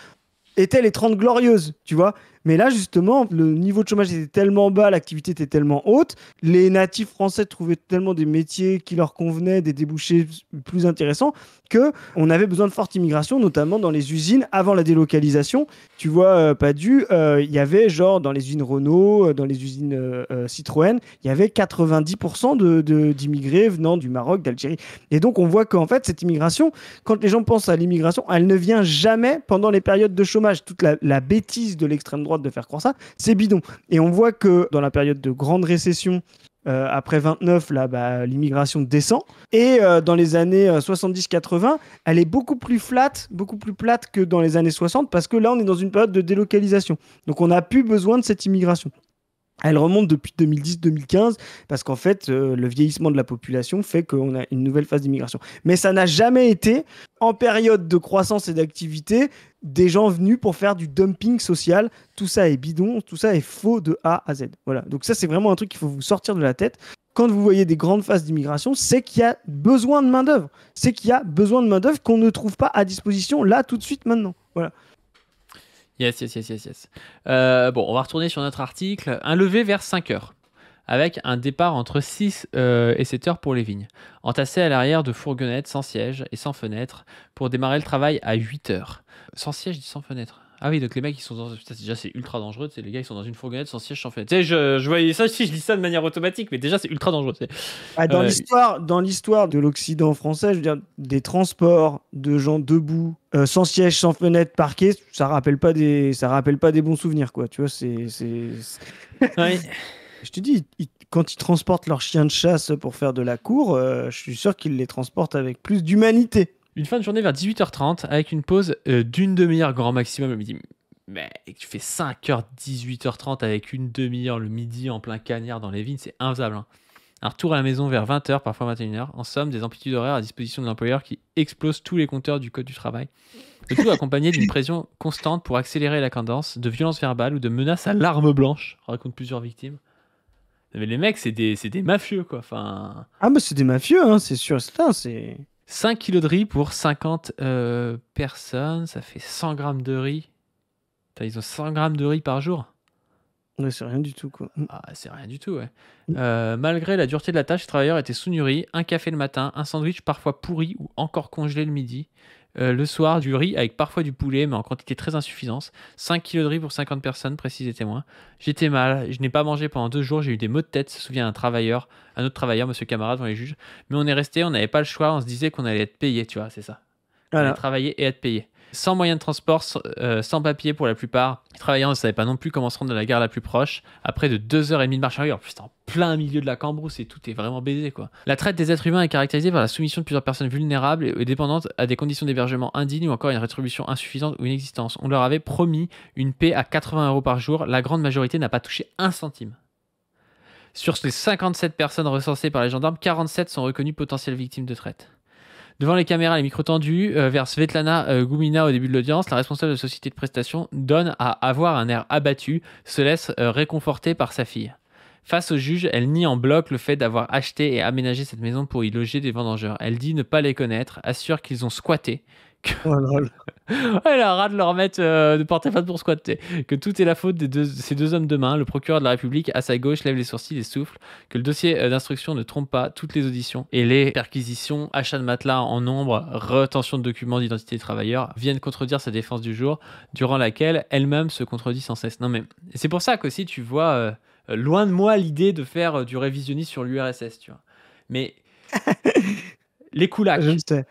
étaient les 30 glorieuses, tu vois. Mais là, justement, le niveau de chômage était tellement bas, l'activité était tellement haute, les natifs français trouvaient tellement des métiers qui leur convenaient, des débouchés plus intéressants, qu'on avait besoin de forte immigration, notamment dans les usines avant la délocalisation. Tu vois, il y avait genre dans les usines Renault, dans les usines Citroën, il y avait 90% d'immigrés venant du Maroc, d'Algérie. Et donc, on voit qu'en fait, cette immigration, quand les gens pensent à l'immigration, elle ne vient jamais pendant les périodes de chômage. Toute la bêtise de l'extrême droite de faire croire ça, c'est bidon. Et on voit que dans la période de grande récession, après 29, là, l'immigration descend. Et dans les années 70-80, elle est beaucoup plus plate que dans les années 60, parce que là, on est dans une période de délocalisation. Donc, on n'a plus besoin de cette immigration. Elle remonte depuis 2010-2015 parce qu'en fait, le vieillissement de la population fait qu'on a une nouvelle phase d'immigration. Mais ça n'a jamais été, en période de croissance et d'activité, des gens venus pour faire du dumping social. Tout ça est bidon, tout ça est faux de A à Z. Voilà. Donc ça, c'est vraiment un truc qu'il faut vous sortir de la tête. Quand vous voyez des grandes phases d'immigration, c'est qu'il y a besoin de main-d'œuvre. C'est qu'il y a besoin de main-d'œuvre qu'on ne trouve pas à disposition là, tout de suite, maintenant. Voilà. Yes. Bon, on va retourner sur notre article. Un lever vers 5 heures, avec un départ entre 6 et 7 heures pour les vignes. Entassé à l'arrière de fourgonnettes sans siège et sans fenêtre pour démarrer le travail à 8 heures. Sans siège et sans fenêtre. Ah oui, donc les mecs, ils sont dans... Putain, déjà, c'est ultra dangereux. Les gars, ils sont dans une fourgonnette sans siège, sans fenêtre. Tu sais, je voyais ça si je dis ça de manière automatique, mais déjà, c'est ultra dangereux. Dans l'histoire de l'Occident français, je veux dire, des transports de gens debout, sans siège, sans fenêtre, parqués, ça rappelle pas des bons souvenirs, quoi. Tu vois, c'est... Oui. Je te dis, quand ils transportent leurs chiens de chasse pour faire de la cour, je suis sûr qu'ils les transportent avec plus d'humanité. Une fin de journée vers 18h30 avec une pause d'une demi-heure grand maximum le midi. Mais tu fais 5h, 18h30 avec une demi-heure le midi en plein cagnard dans les vignes, c'est infaisable. Hein. Un retour à la maison vers 20h, parfois 21h. En somme, des amplitudes horaires à disposition de l'employeur qui explosent tous les compteurs du code du travail. Le tout accompagné d'une pression constante pour accélérer la cadence, de violences verbales ou de menaces à l'arme blanche, raconte plusieurs victimes. Mais les mecs, c'est des mafieux, quoi. Enfin... Ah, mais c'est des mafieux, hein, c'est sûr. C'est... 5 kilos de riz pour 50 personnes, ça fait 100 grammes de riz. Putain, ils ont 100 grammes de riz par jour. Ouais, c'est rien du tout, quoi. Ah, c'est rien du tout, ouais. Malgré la dureté de la tâche, les travailleurs étaient sous-nourris. Un café le matin, un sandwich parfois pourri ou encore congelé le midi. Le soir, du riz avec parfois du poulet, mais en quantité très insuffisante. 5 kilos de riz pour 50 personnes, précisent les témoins. J'étais mal, je n'ai pas mangé pendant 2 jours, j'ai eu des maux de tête, se souvient un autre travailleur, monsieur Camarade, devant les juges. Mais on est resté, on n'avait pas le choix, on se disait qu'on allait être payé, tu vois, c'est ça. On allait travailler et être payé. Sans moyen de transport, sans papier pour la plupart. Les travailleurs ne savaient pas non plus comment se rendre à la gare la plus proche. Après de 2h30 de marche arrière, putain, en plein milieu de la Cambrousse et tout est vraiment baisé, quoi. La traite des êtres humains est caractérisée par la soumission de plusieurs personnes vulnérables et dépendantes à des conditions d'hébergement indignes ou encore une rétribution insuffisante ou inexistante. On leur avait promis une paie à 80 € par jour. La grande majorité n'a pas touché un centime. Sur les 57 personnes recensées par les gendarmes, 47 sont reconnues potentielles victimes de traite. Devant les caméras, les micros tendus vers Svetlana Goumina au début de l'audience, la responsable de la société de prestation donne à avoir un air abattu, se laisse réconforter par sa fille. Face au juge, elle nie en bloc le fait d'avoir acheté et aménagé cette maison pour y loger des vendangeurs. Elle dit ne pas les connaître, assure qu'ils ont squatté. Elle a ras de leur mettre de porter plainte pour squatter. Que tout est la faute ces deux hommes de main. Le procureur de la République, à sa gauche, lève les sourcils et souffle. Que le dossier d'instruction ne trompe pas toutes les auditions et les perquisitions, achats de matelas en nombre, retention de documents d'identité des travailleurs viennent contredire sa défense du jour, durant laquelle elle-même se contredit sans cesse. Non mais c'est pour ça qu'aussi tu vois, loin de moi l'idée de faire du révisionnisme sur l'URSS, tu vois. Mais les coulacs. Je sais.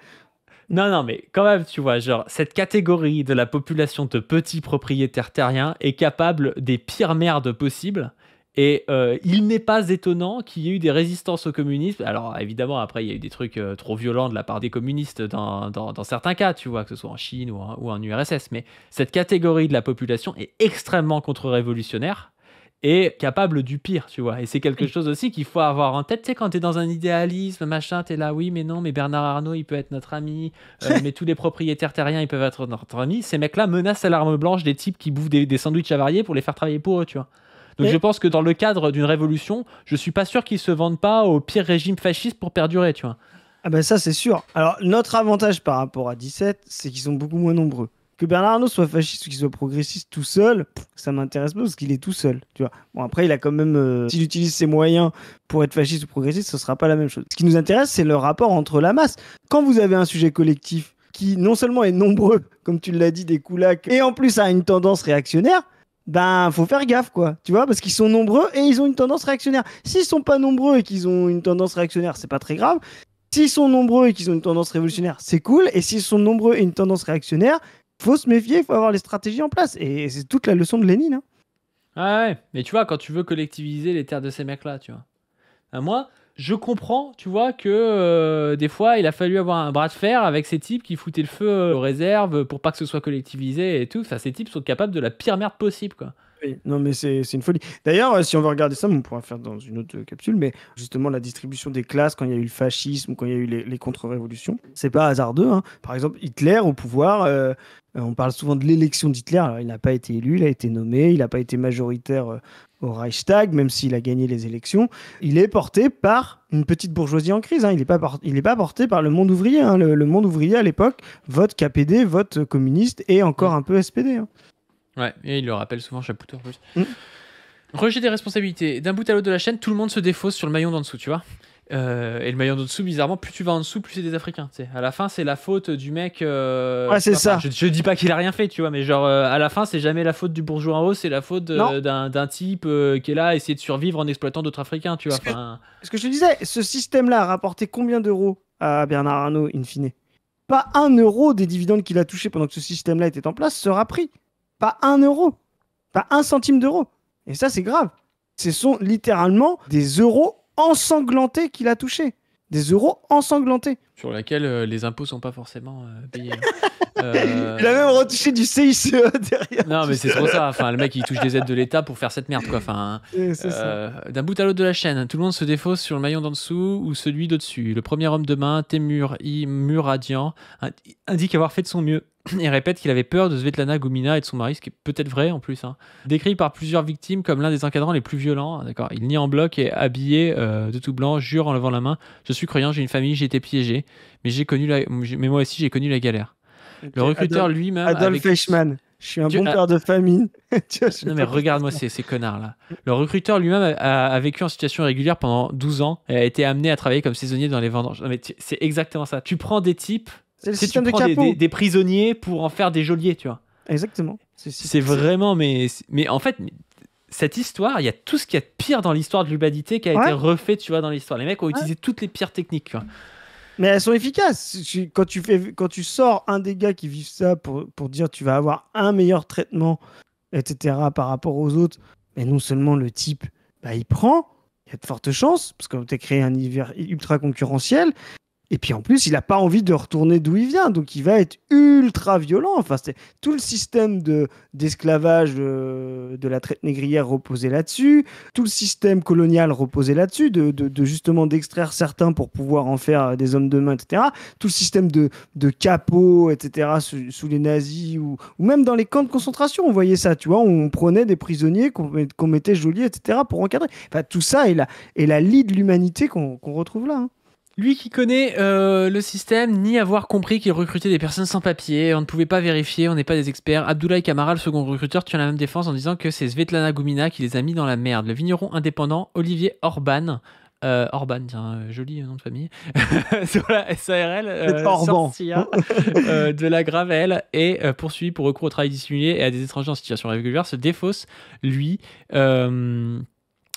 Non, mais quand même, tu vois, genre, cette catégorie de la population de petits propriétaires terriens est capable des pires merdes possibles. Et il n'est pas étonnant qu'il y ait eu des résistances au communisme. Alors, évidemment, après, il y a eu des trucs trop violents de la part des communistes dans certains cas, tu vois, que ce soit en Chine ou en URSS. Mais cette catégorie de la population est extrêmement contre-révolutionnaire et capable du pire, tu vois. Et c'est quelque chose aussi qu'il faut avoir en tête. Tu sais, quand t'es dans un idéalisme, machin, t'es là, oui, mais non, mais Bernard Arnault, il peut être notre ami, mais tous les propriétaires terriens, ils peuvent être notre ami. Ces mecs-là menacent à l'arme blanche des types qui bouffent des sandwichs avariés pour les faire travailler pour eux, tu vois. Donc je pense que dans le cadre d'une révolution, je suis pas sûr qu'ils se vendent pas au pire régime fasciste pour perdurer, tu vois. Ah ben ça, c'est sûr. Alors, notre avantage par rapport à 17, c'est qu'ils sont beaucoup moins nombreux. Que Bernard Arnault soit fasciste ou qu'il soit progressiste tout seul, ça m'intéresse pas parce qu'il est tout seul, tu vois. Bon, après, il a quand même... s'il utilise ses moyens pour être fasciste ou progressiste, ce sera pas la même chose. Ce qui nous intéresse, c'est le rapport entre la masse. Quand vous avez un sujet collectif qui, non seulement est nombreux, comme tu l'as dit, des coulacs, et en plus a une tendance réactionnaire, ben, faut faire gaffe, quoi. Tu vois, parce qu'ils sont nombreux et ils ont une tendance réactionnaire. S'ils sont pas nombreux et qu'ils ont une tendance réactionnaire, c'est pas très grave. S'ils sont nombreux et qu'ils ont une tendance révolutionnaire, c'est cool. Et s'ils sont nombreux et une tendance réactionnaire, faut se méfier, il faut avoir les stratégies en place. Et c'est toute la leçon de Lénine. Hein. Ah ouais, mais tu vois, quand tu veux collectiviser les terres de ces mecs-là, tu vois. Moi, je comprends, tu vois, que des fois, il a fallu avoir un bras de fer avec ces types qui foutaient le feu aux réserves pour pas que ce soit collectivisé et tout. Enfin, ces types sont capables de la pire merde possible, quoi. Oui, non, mais c'est une folie. D'ailleurs, si on veut regarder ça, on pourra faire dans une autre capsule, mais justement, la distribution des classes, quand il y a eu le fascisme, quand il y a eu les contre-révolutions, c'est pas hasardeux. Hein. Par exemple, Hitler au pouvoir, on parle souvent de l'élection d'Hitler. Alors, il n'a pas été élu, il a été nommé, il n'a pas été majoritaire au Reichstag, même s'il a gagné les élections. Il est porté par une petite bourgeoisie en crise. Hein. Il n'est pas porté par le monde ouvrier. Hein. Le monde ouvrier, à l'époque, vote KPD, vote communiste et encore un peu SPD. Hein. Ouais, et il le rappelle souvent Chapoutot en plus. Rejet des responsabilités. D'un bout à l'autre de la chaîne, tout le monde se défausse sur le maillon d'en dessous, tu vois. Et le maillon d'en dessous, bizarrement, plus tu vas en dessous, plus c'est des Africains. T'sais. À la fin, c'est la faute du mec. Ouais, c'est ça. Je dis pas qu'il a rien fait, tu vois, mais genre, à la fin, c'est jamais la faute du bourgeois en haut, c'est la faute d'un type qui est là à essayer de survivre en exploitant d'autres Africains, tu vois. Ce que je te disais, ce système-là a rapporté combien d'euros à Bernard Arnault, in fine? Pas 1 euro des dividendes qu'il a touchés pendant que ce système-là était en place sera pris. Pas 1 euro. Pas 1 centime d'euro. Et ça, c'est grave. Ce sont littéralement des euros ensanglantés qu'il a touchés. Des euros ensanglantés. Sur laquelle les impôts sont pas forcément payés. Il a même retouché du CICE derrière. Non, mais c'est trop ça. Enfin, le mec, il touche des aides de l'État pour faire cette merde, quoi. Enfin, d'un bout à l'autre de la chaîne, tout le monde se défausse sur le maillon d'en dessous ou celui d'au-dessus. Le premier homme de main, Temur Muradian, indique avoir fait de son mieux et répète qu'il avait peur de Svetlana Goumina et de son mari, ce qui est peut-être vrai en plus. Hein. Décrit par plusieurs victimes comme l'un des encadrants les plus violents. D'accord. Il nie en bloc et habillé de tout blanc, jure en levant la main. Je suis croyant, j'ai une famille, j'ai été piégé, mais moi aussi j'ai connu la galère. Okay. Le recruteur lui-même. Adolf Eichmann. Je suis un bon père de famille. Non mais regarde-moi ces connards-là. Le recruteur lui-même a vécu en situation irrégulière pendant 12 ans et a été amené à travailler comme saisonnier dans les vendanges. Non mais c'est exactement ça. Tu prends des types C'est le Tu sais, tu système de prends capot. des prisonniers pour en faire des geôliers, tu vois. Exactement. C'est vraiment, mais en fait, cette histoire, il y a tout ce qu'il y a de pire dans l'histoire de l'humanité qui a été refait, tu vois, dans l'histoire. Les mecs ont utilisé toutes les pires techniques, tu vois. Mais elles sont efficaces. Quand tu sors un des gars qui vivent ça pour dire tu vas avoir un meilleur traitement, etc. par rapport aux autres, mais non seulement le type, il prend, il y a de fortes chances, parce que tu as créé un univers ultra concurrentiel, et puis en plus, il n'a pas envie de retourner d'où il vient, donc il va être ultra violent. Enfin, c'est tout le système d'esclavage de la traite négrière reposait là-dessus, tout le système colonial reposait là-dessus, justement d'extraire certains pour pouvoir en faire des hommes de main, etc. Tout le système de capot, etc. sous les nazis, ou même dans les camps de concentration, on voyait ça, tu vois, on prenait des prisonniers qu'on mettait geôliers, etc. pour encadrer. Enfin, tout ça est la lie de l'humanité qu'on retrouve là. Lui qui connaît le système, ni avoir compris qu'il recrutait des personnes sans papier, on ne pouvait pas vérifier, on n'est pas des experts. Abdoulaye Kamara, le second recruteur, tient la même défense en disant que c'est Svetlana Goumina qui les a mis dans la merde. Le vigneron indépendant Olivier Orban, tiens, joli nom de famille, sur la SARL, sorcière de la Gravelle, et poursuivi pour recours au travail dissimulé et à des étrangers en situation régulière, se défausse, lui,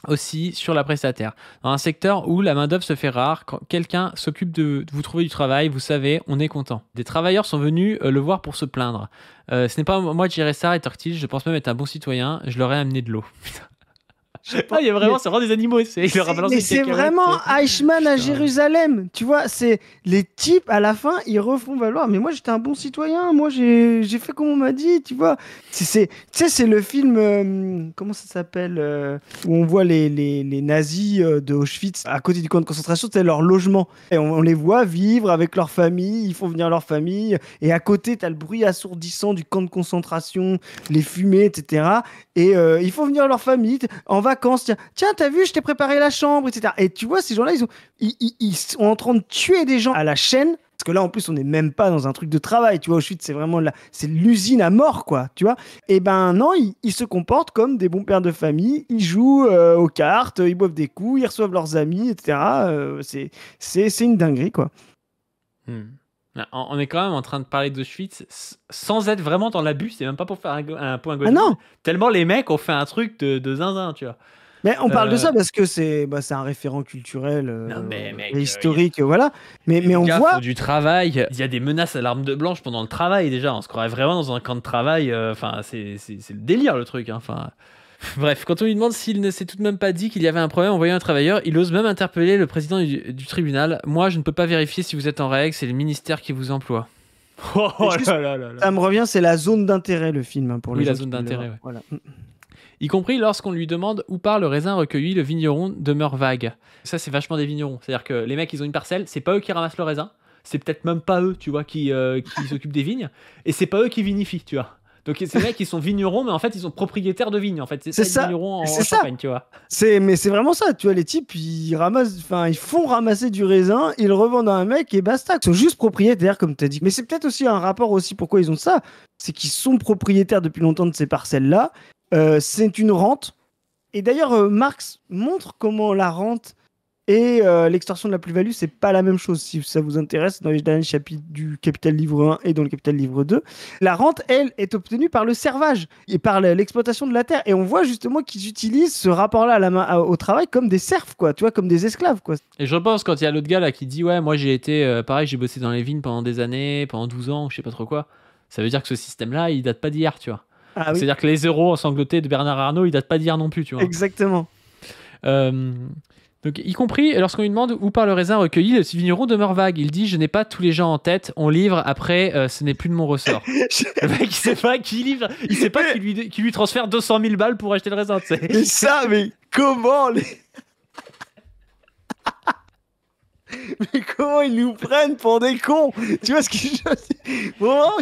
aussi sur la prestataire. Dans un secteur où la main-d'œuvre se fait rare, quand quelqu'un s'occupe de vous trouver du travail, vous savez, on est content. Des travailleurs sont venus le voir pour se plaindre. Ce n'est pas moi qui gérerai ça, rétorque-t-il, je pense même être un bon citoyen, je leur ai amené de l'eau. Il y a vraiment, c'est vraiment des animaux. Mais c'est vraiment Eichmann à Jérusalem. Tu vois, c'est les types à la fin, ils refont valoir. Mais moi, j'étais un bon citoyen. Moi, j'ai fait comme on m'a dit. Tu vois, tu sais, c'est le film. Comment ça s'appelle où on voit les nazis de Auschwitz à côté du camp de concentration. C'est leur logement. Et on les voit vivre avec leur famille. Ils font venir leur famille. Et à côté, t'as le bruit assourdissant du camp de concentration, les fumées, etc. Et ils font venir leur famille en vacances. Tiens, t'as vu, je t'ai préparé la chambre, etc. Et tu vois, ces gens-là, ils sont en train de tuer des gens à la chaîne. Parce que là, en plus, on n'est même pas dans un truc de travail. Tu vois, Auschwitz, c'est vraiment c'est l'usine à mort, quoi. Tu vois. Et ben non, ils se comportent comme des bons pères de famille. Ils jouent aux cartes, ils boivent des coups, ils reçoivent leurs amis, etc. C'est une dinguerie, quoi. On est quand même en train de parler d'Auschwitz sans être vraiment dans l'abus, c'est même pas pour faire un point Godwin. Ah non. Tellement les mecs ont fait un truc de zinzin, tu vois. Mais on parle de ça parce que c'est un référent culturel et historique, voilà. Mais on voit... faut du travail, il y a des menaces à l'arme blanche pendant le travail déjà, on se croirait vraiment dans un camp de travail, c'est le délire le truc, enfin... Bref, quand on lui demande s'il ne s'est tout de même pas dit qu'il y avait un problème en voyant un travailleur, il ose même interpeller le président du tribunal. Moi, je ne peux pas vérifier si vous êtes en règle, c'est le ministère qui vous emploie. Ça me revient, c'est la zone d'intérêt, le film. Pour les la zone d'intérêt, ouais. Voilà. Y compris lorsqu'on lui demande où part le raisin recueilli, le vigneron demeure vague. Ça, c'est vachement des vignerons. C'est-à-dire que les mecs, ils ont une parcelle, c'est pas eux qui ramassent le raisin, c'est peut-être même pas eux, tu vois, qui s'occupent des vignes, et c'est pas eux qui vinifient, tu vois. Donc ces mecs, ils sont vignerons, mais en fait, ils sont propriétaires de vignes. En fait, c'est ça, vignerons en Champagne, tu vois. Mais c'est vraiment ça, tu vois. Les types, ils font ramasser du raisin, ils le revendent à un mec et basta. Ils sont juste propriétaires, comme tu as dit. Mais c'est peut-être aussi un rapport aussi pourquoi ils ont ça. C'est qu'ils sont propriétaires depuis longtemps de ces parcelles-là. C'est une rente. Et d'ailleurs, Marx montre comment la rente et l'extorsion de la plus-value, c'est pas la même chose. Si ça vous intéresse, dans les derniers chapitres du Capital livre 1 et dans le Capital livre 2, la rente, elle, est obtenue par le servage et par l'exploitation de la terre. Et on voit justement qu'ils utilisent ce rapport-là au travail comme des serfs, quoi, tu vois, comme des esclaves, quoi. Et je pense, quand il y a l'autre gars là qui dit ouais, moi j'ai été pareil, j'ai bossé dans les vignes pendant des années, pendant 12 ans, ou je sais pas trop quoi, ça veut dire que ce système-là, il date pas d'hier, tu vois. Ah, oui. C'est-à-dire que les euros ensanglantés de Bernard Arnault, ils datent pas d'hier non plus, tu vois. Exactement. Donc, y compris lorsqu'on lui demande où part le raisin recueilli, le vigneron demeure vague. Il dit: je n'ai pas tous les gens en tête, on livre, après ce n'est plus de mon ressort. Le mec, il sait pas qui livre, il sait pas qui lui transfère 200 000 balles pour acheter le raisin, tu sais. Mais ça, mais comment Mais comment ils nous prennent pour des cons? Tu vois ce que je dis? Vraiment,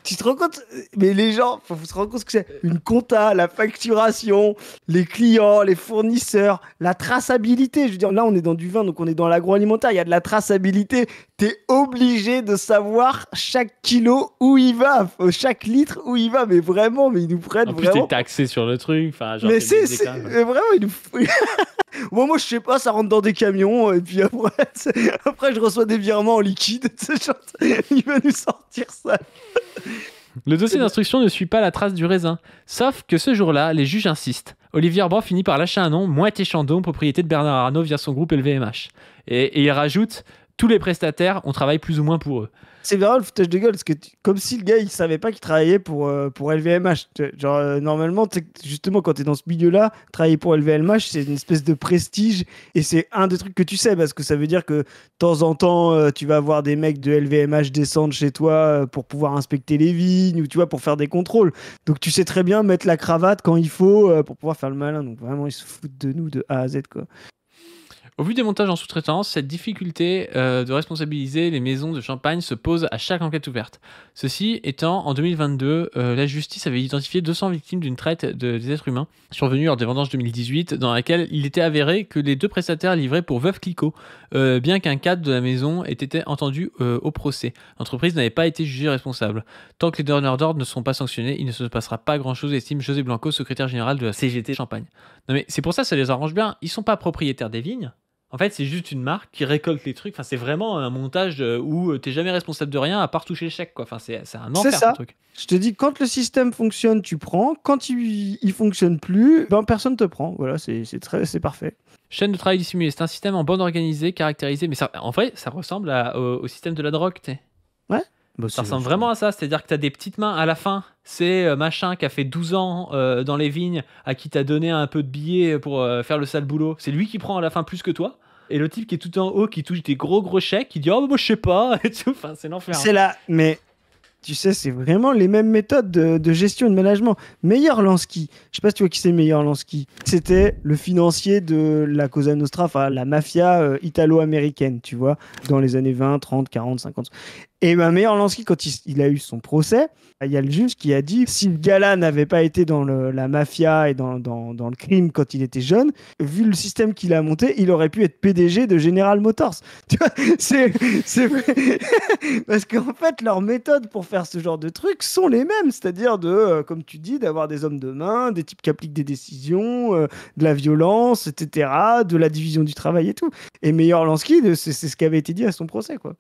tu te rends compte? Mais les gens, faut se rendre compte ce que c'est. Une compta, la facturation, les clients, les fournisseurs, la traçabilité. Je veux dire, là, on est dans du vin, donc on est dans l'agroalimentaire. Il y a de la traçabilité. T'es obligé de savoir chaque kilo où il va, chaque litre où il va. Mais vraiment, mais ils nous prennent en plus, vraiment. T'es taxé sur le truc. Enfin, genre, mais c'est vraiment, ils nous... Moi, je sais pas, ça rentre dans des camions et puis après, Après, je reçois des virements en liquide. Il va nous sortir ça. Le dossier d'instruction ne suit pas la trace du raisin. Sauf que ce jour-là, les juges insistent. Olivier Arban finit par lâcher un nom, Moitié Chandon, propriété de Bernard Arnault via son groupe LVMH. Et il rajoute, tous les prestataires, on travaille plus ou moins pour eux. C'est vraiment le foutage de gueule, parce que comme si le gars il savait pas qu'il travaillait pour LVMH. Genre, normalement, justement, quand tu es dans ce milieu-là, travailler pour LVMH, c'est une espèce de prestige et c'est un des trucs que tu sais, parce que ça veut dire que de temps en temps, tu vas avoir des mecs de LVMH descendre chez toi pour pouvoir inspecter les vignes ou tu vois, pour faire des contrôles. Donc tu sais très bien mettre la cravate quand il faut pour pouvoir faire le malin. Donc vraiment, ils se foutent de nous de A à Z, quoi. Au vu des montages en sous-traitance, cette difficulté de responsabiliser les maisons de champagne se pose à chaque enquête ouverte. Ceci étant, en 2022, la justice avait identifié 200 victimes d'une traite des êtres humains survenue lors des vendanges 2018, dans laquelle il était avéré que les deux prestataires livraient pour Veuve Clicquot, bien qu'un cadre de la maison ait été entendu au procès. L'entreprise n'avait pas été jugée responsable. Tant que les donneurs d'ordre ne seront pas sanctionnés, il ne se passera pas grand-chose, estime José Blanco, secrétaire général de la CGT Champagne. Non mais c'est pour ça les arrange bien. Ils sont pas propriétaires des vignes. En fait, c'est juste une marque qui récolte les trucs. Enfin, c'est vraiment un montage où t'es jamais responsable de rien à part toucher le chèque, quoi. Enfin, c'est un enfer, c'est ça. ce truc. Je te dis, quand le système fonctionne, tu prends. Quand il fonctionne plus, personne te prend. Voilà, c'est parfait. Chaîne de travail dissimulée, c'est un système en bande organisée, caractérisé. Mais ça, en vrai, ça ressemble au système de la drogue, tu sais. Ouais. Ça ressemble vraiment à ça. C'est-à-dire que t'as des petites mains à la fin. C'est machin qui a fait 12 ans dans les vignes, à qui t'as donné un peu de billets pour faire le sale boulot. C'est lui qui prend à la fin plus que toi. Et le type qui est tout en haut, qui touche des gros chèques, qui dit oh moi je sais pas et tout. Enfin, c'est l'enfer. C'est là, mais tu sais, c'est vraiment les mêmes méthodes de gestion et de management. Meilleur Lansky, je sais pas si tu vois qui c'est Meilleur Lansky. C'était le financier de la Cosa Nostra, enfin la mafia italo-américaine, tu vois, dans les années 20, 30, 40, 50. Et Meilleur Lansky, quand il a eu son procès, il y a le juge qui a dit si le gars-là n'avait pas été dans la mafia et dans le crime quand il était jeune, vu le système qu'il a monté, il aurait pu être PDG de General Motors. Tu vois, c'est vrai. Parce qu'en fait, leurs méthodes pour faire ce genre de trucs sont les mêmes, c'est-à-dire comme tu dis, d'avoir des hommes de main, des types qui appliquent des décisions, de la violence, etc., de la division du travail et tout. Et Meilleur Lansky, c'est ce qui avait été dit à son procès, quoi.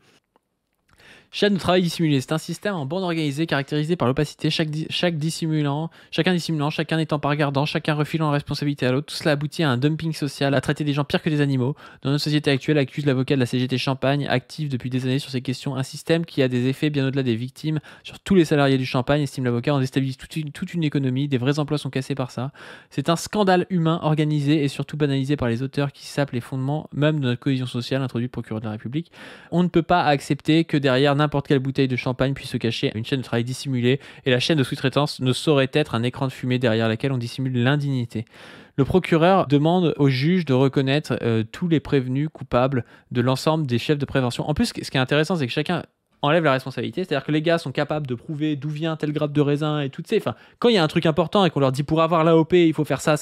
Chaîne de travail dissimulé, c'est un système en bande organisée caractérisé par l'opacité, chacun dissimulant, chacun n'étant pas regardant, chacun refilant la responsabilité à l'autre. Tout cela aboutit à un dumping social, à traiter des gens pire que des animaux. Dans notre société actuelle, accuse l'avocat de la CGT Champagne, active depuis des années sur ces questions, un système qui a des effets bien au-delà des victimes sur tous les salariés du Champagne, estime l'avocat, on déstabilise toute une économie, des vrais emplois sont cassés par ça. C'est un scandale humain organisé et surtout banalisé par les auteurs qui sapent les fondements même de notre cohésion sociale, introduit le procureur de la République. On ne peut pas accepter que derrière n'importe quelle bouteille de champagne puisse se cacher une chaîne de travail dissimulée, et la chaîne de sous-traitance ne saurait être un écran de fumée derrière laquelle on dissimule l'indignité. Le procureur demande au juge de reconnaître tous les prévenus coupables de l'ensemble des chefs de prévention. En plus, ce qui est intéressant, c'est que chacun enlève la responsabilité, c'est-à-dire que les gars sont capables de prouver d'où vient tel grappe de raisin et tout, tu sais, enfin, quand il y a un truc important et qu'on leur dit pour avoir l'AOP, il faut faire ça,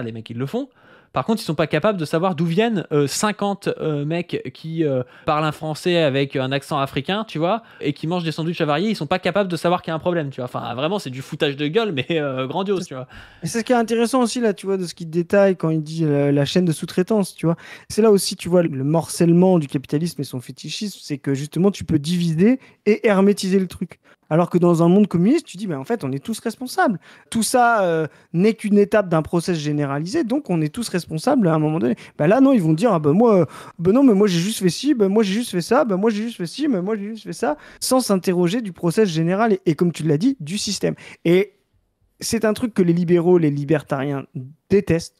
les mecs ils le font. Par contre, ils sont pas capables de savoir d'où viennent 50 mecs qui parlent un français avec un accent africain, tu vois, et qui mangent des sandwichs avariés. Ils sont pas capables de savoir qu'il y a un problème, tu vois. Enfin, vraiment, c'est du foutage de gueule, mais grandiose, tu vois. Et c'est ce qui est intéressant aussi, là, tu vois, de ce qu'il détaille quand il dit la chaîne de sous-traitance, tu vois. C'est là aussi, tu vois, le morcellement du capitalisme et son fétichisme, c'est que justement, tu peux diviser et hermétiser le truc. Alors que dans un monde communiste, tu dis, en fait, on est tous responsables. Tout ça n'est qu'une étape d'un process généralisé, donc on est tous responsables à un moment donné. Là, non, ils vont dire, moi j'ai juste fait ci, moi j'ai juste fait ça, moi j'ai juste fait ci, moi j'ai juste fait ça, sans s'interroger du process général et comme tu l'as dit, du système. Et c'est un truc que les libéraux, les libertariens détestent.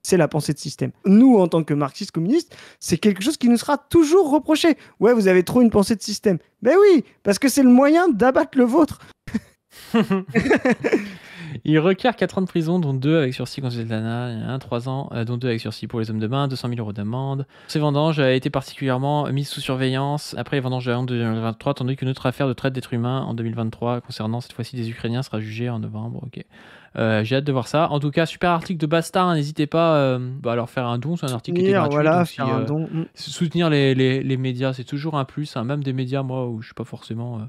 C'est la pensée de système. Nous, en tant que marxistes communistes, c'est quelque chose qui nous sera toujours reproché. Ouais, vous avez trop une pensée de système. Ben oui, parce que c'est le moyen d'abattre le vôtre. Il requiert 4 ans de prison, dont 2 avec sursis consultana, 3 ans, dont 2 avec sursis pour les hommes de main, 200 000 € d'amende. Ces vendanges a été particulièrement mise sous surveillance après les vendanges de la honte de 2023, tandis qu'une autre affaire de traite d'êtres humains en 2023, concernant cette fois-ci des Ukrainiens, sera jugée en novembre. Ok. J'ai hâte de voir ça. En tout cas, super article de Bastard. N'hésitez pas à leur faire un don. C'est un article qui était gratuit. Voilà, donc faire un don. Soutenir les médias, c'est toujours un plus. Même des médias, moi, où je suis pas forcément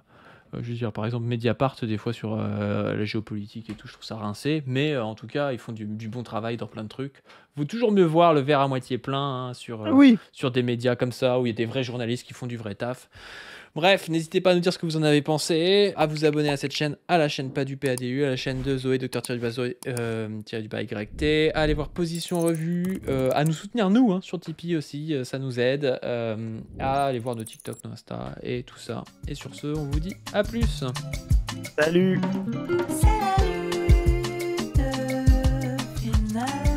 Je veux dire, par exemple, Mediapart, des fois sur la géopolitique et tout, je trouve ça rincé. Mais en tout cas, ils font du bon travail dans plein de trucs. Vaut toujours mieux voir le verre à moitié plein hein, Oui. sur des médias comme ça, où il y a des vrais journalistes qui font du vrai taf. Bref, n'hésitez pas à nous dire ce que vous en avez pensé, à vous abonner à cette chaîne, à la chaîne Pas du PADU, à la chaîne de Zoé, Dr-Zoé-YT, à aller voir Position Revue, à nous soutenir nous hein, sur Tipeee aussi, ça nous aide, à aller voir nos TikTok, nos Insta et tout ça. Et sur ce, on vous dit à plus. Salut. C'est la lutte finale.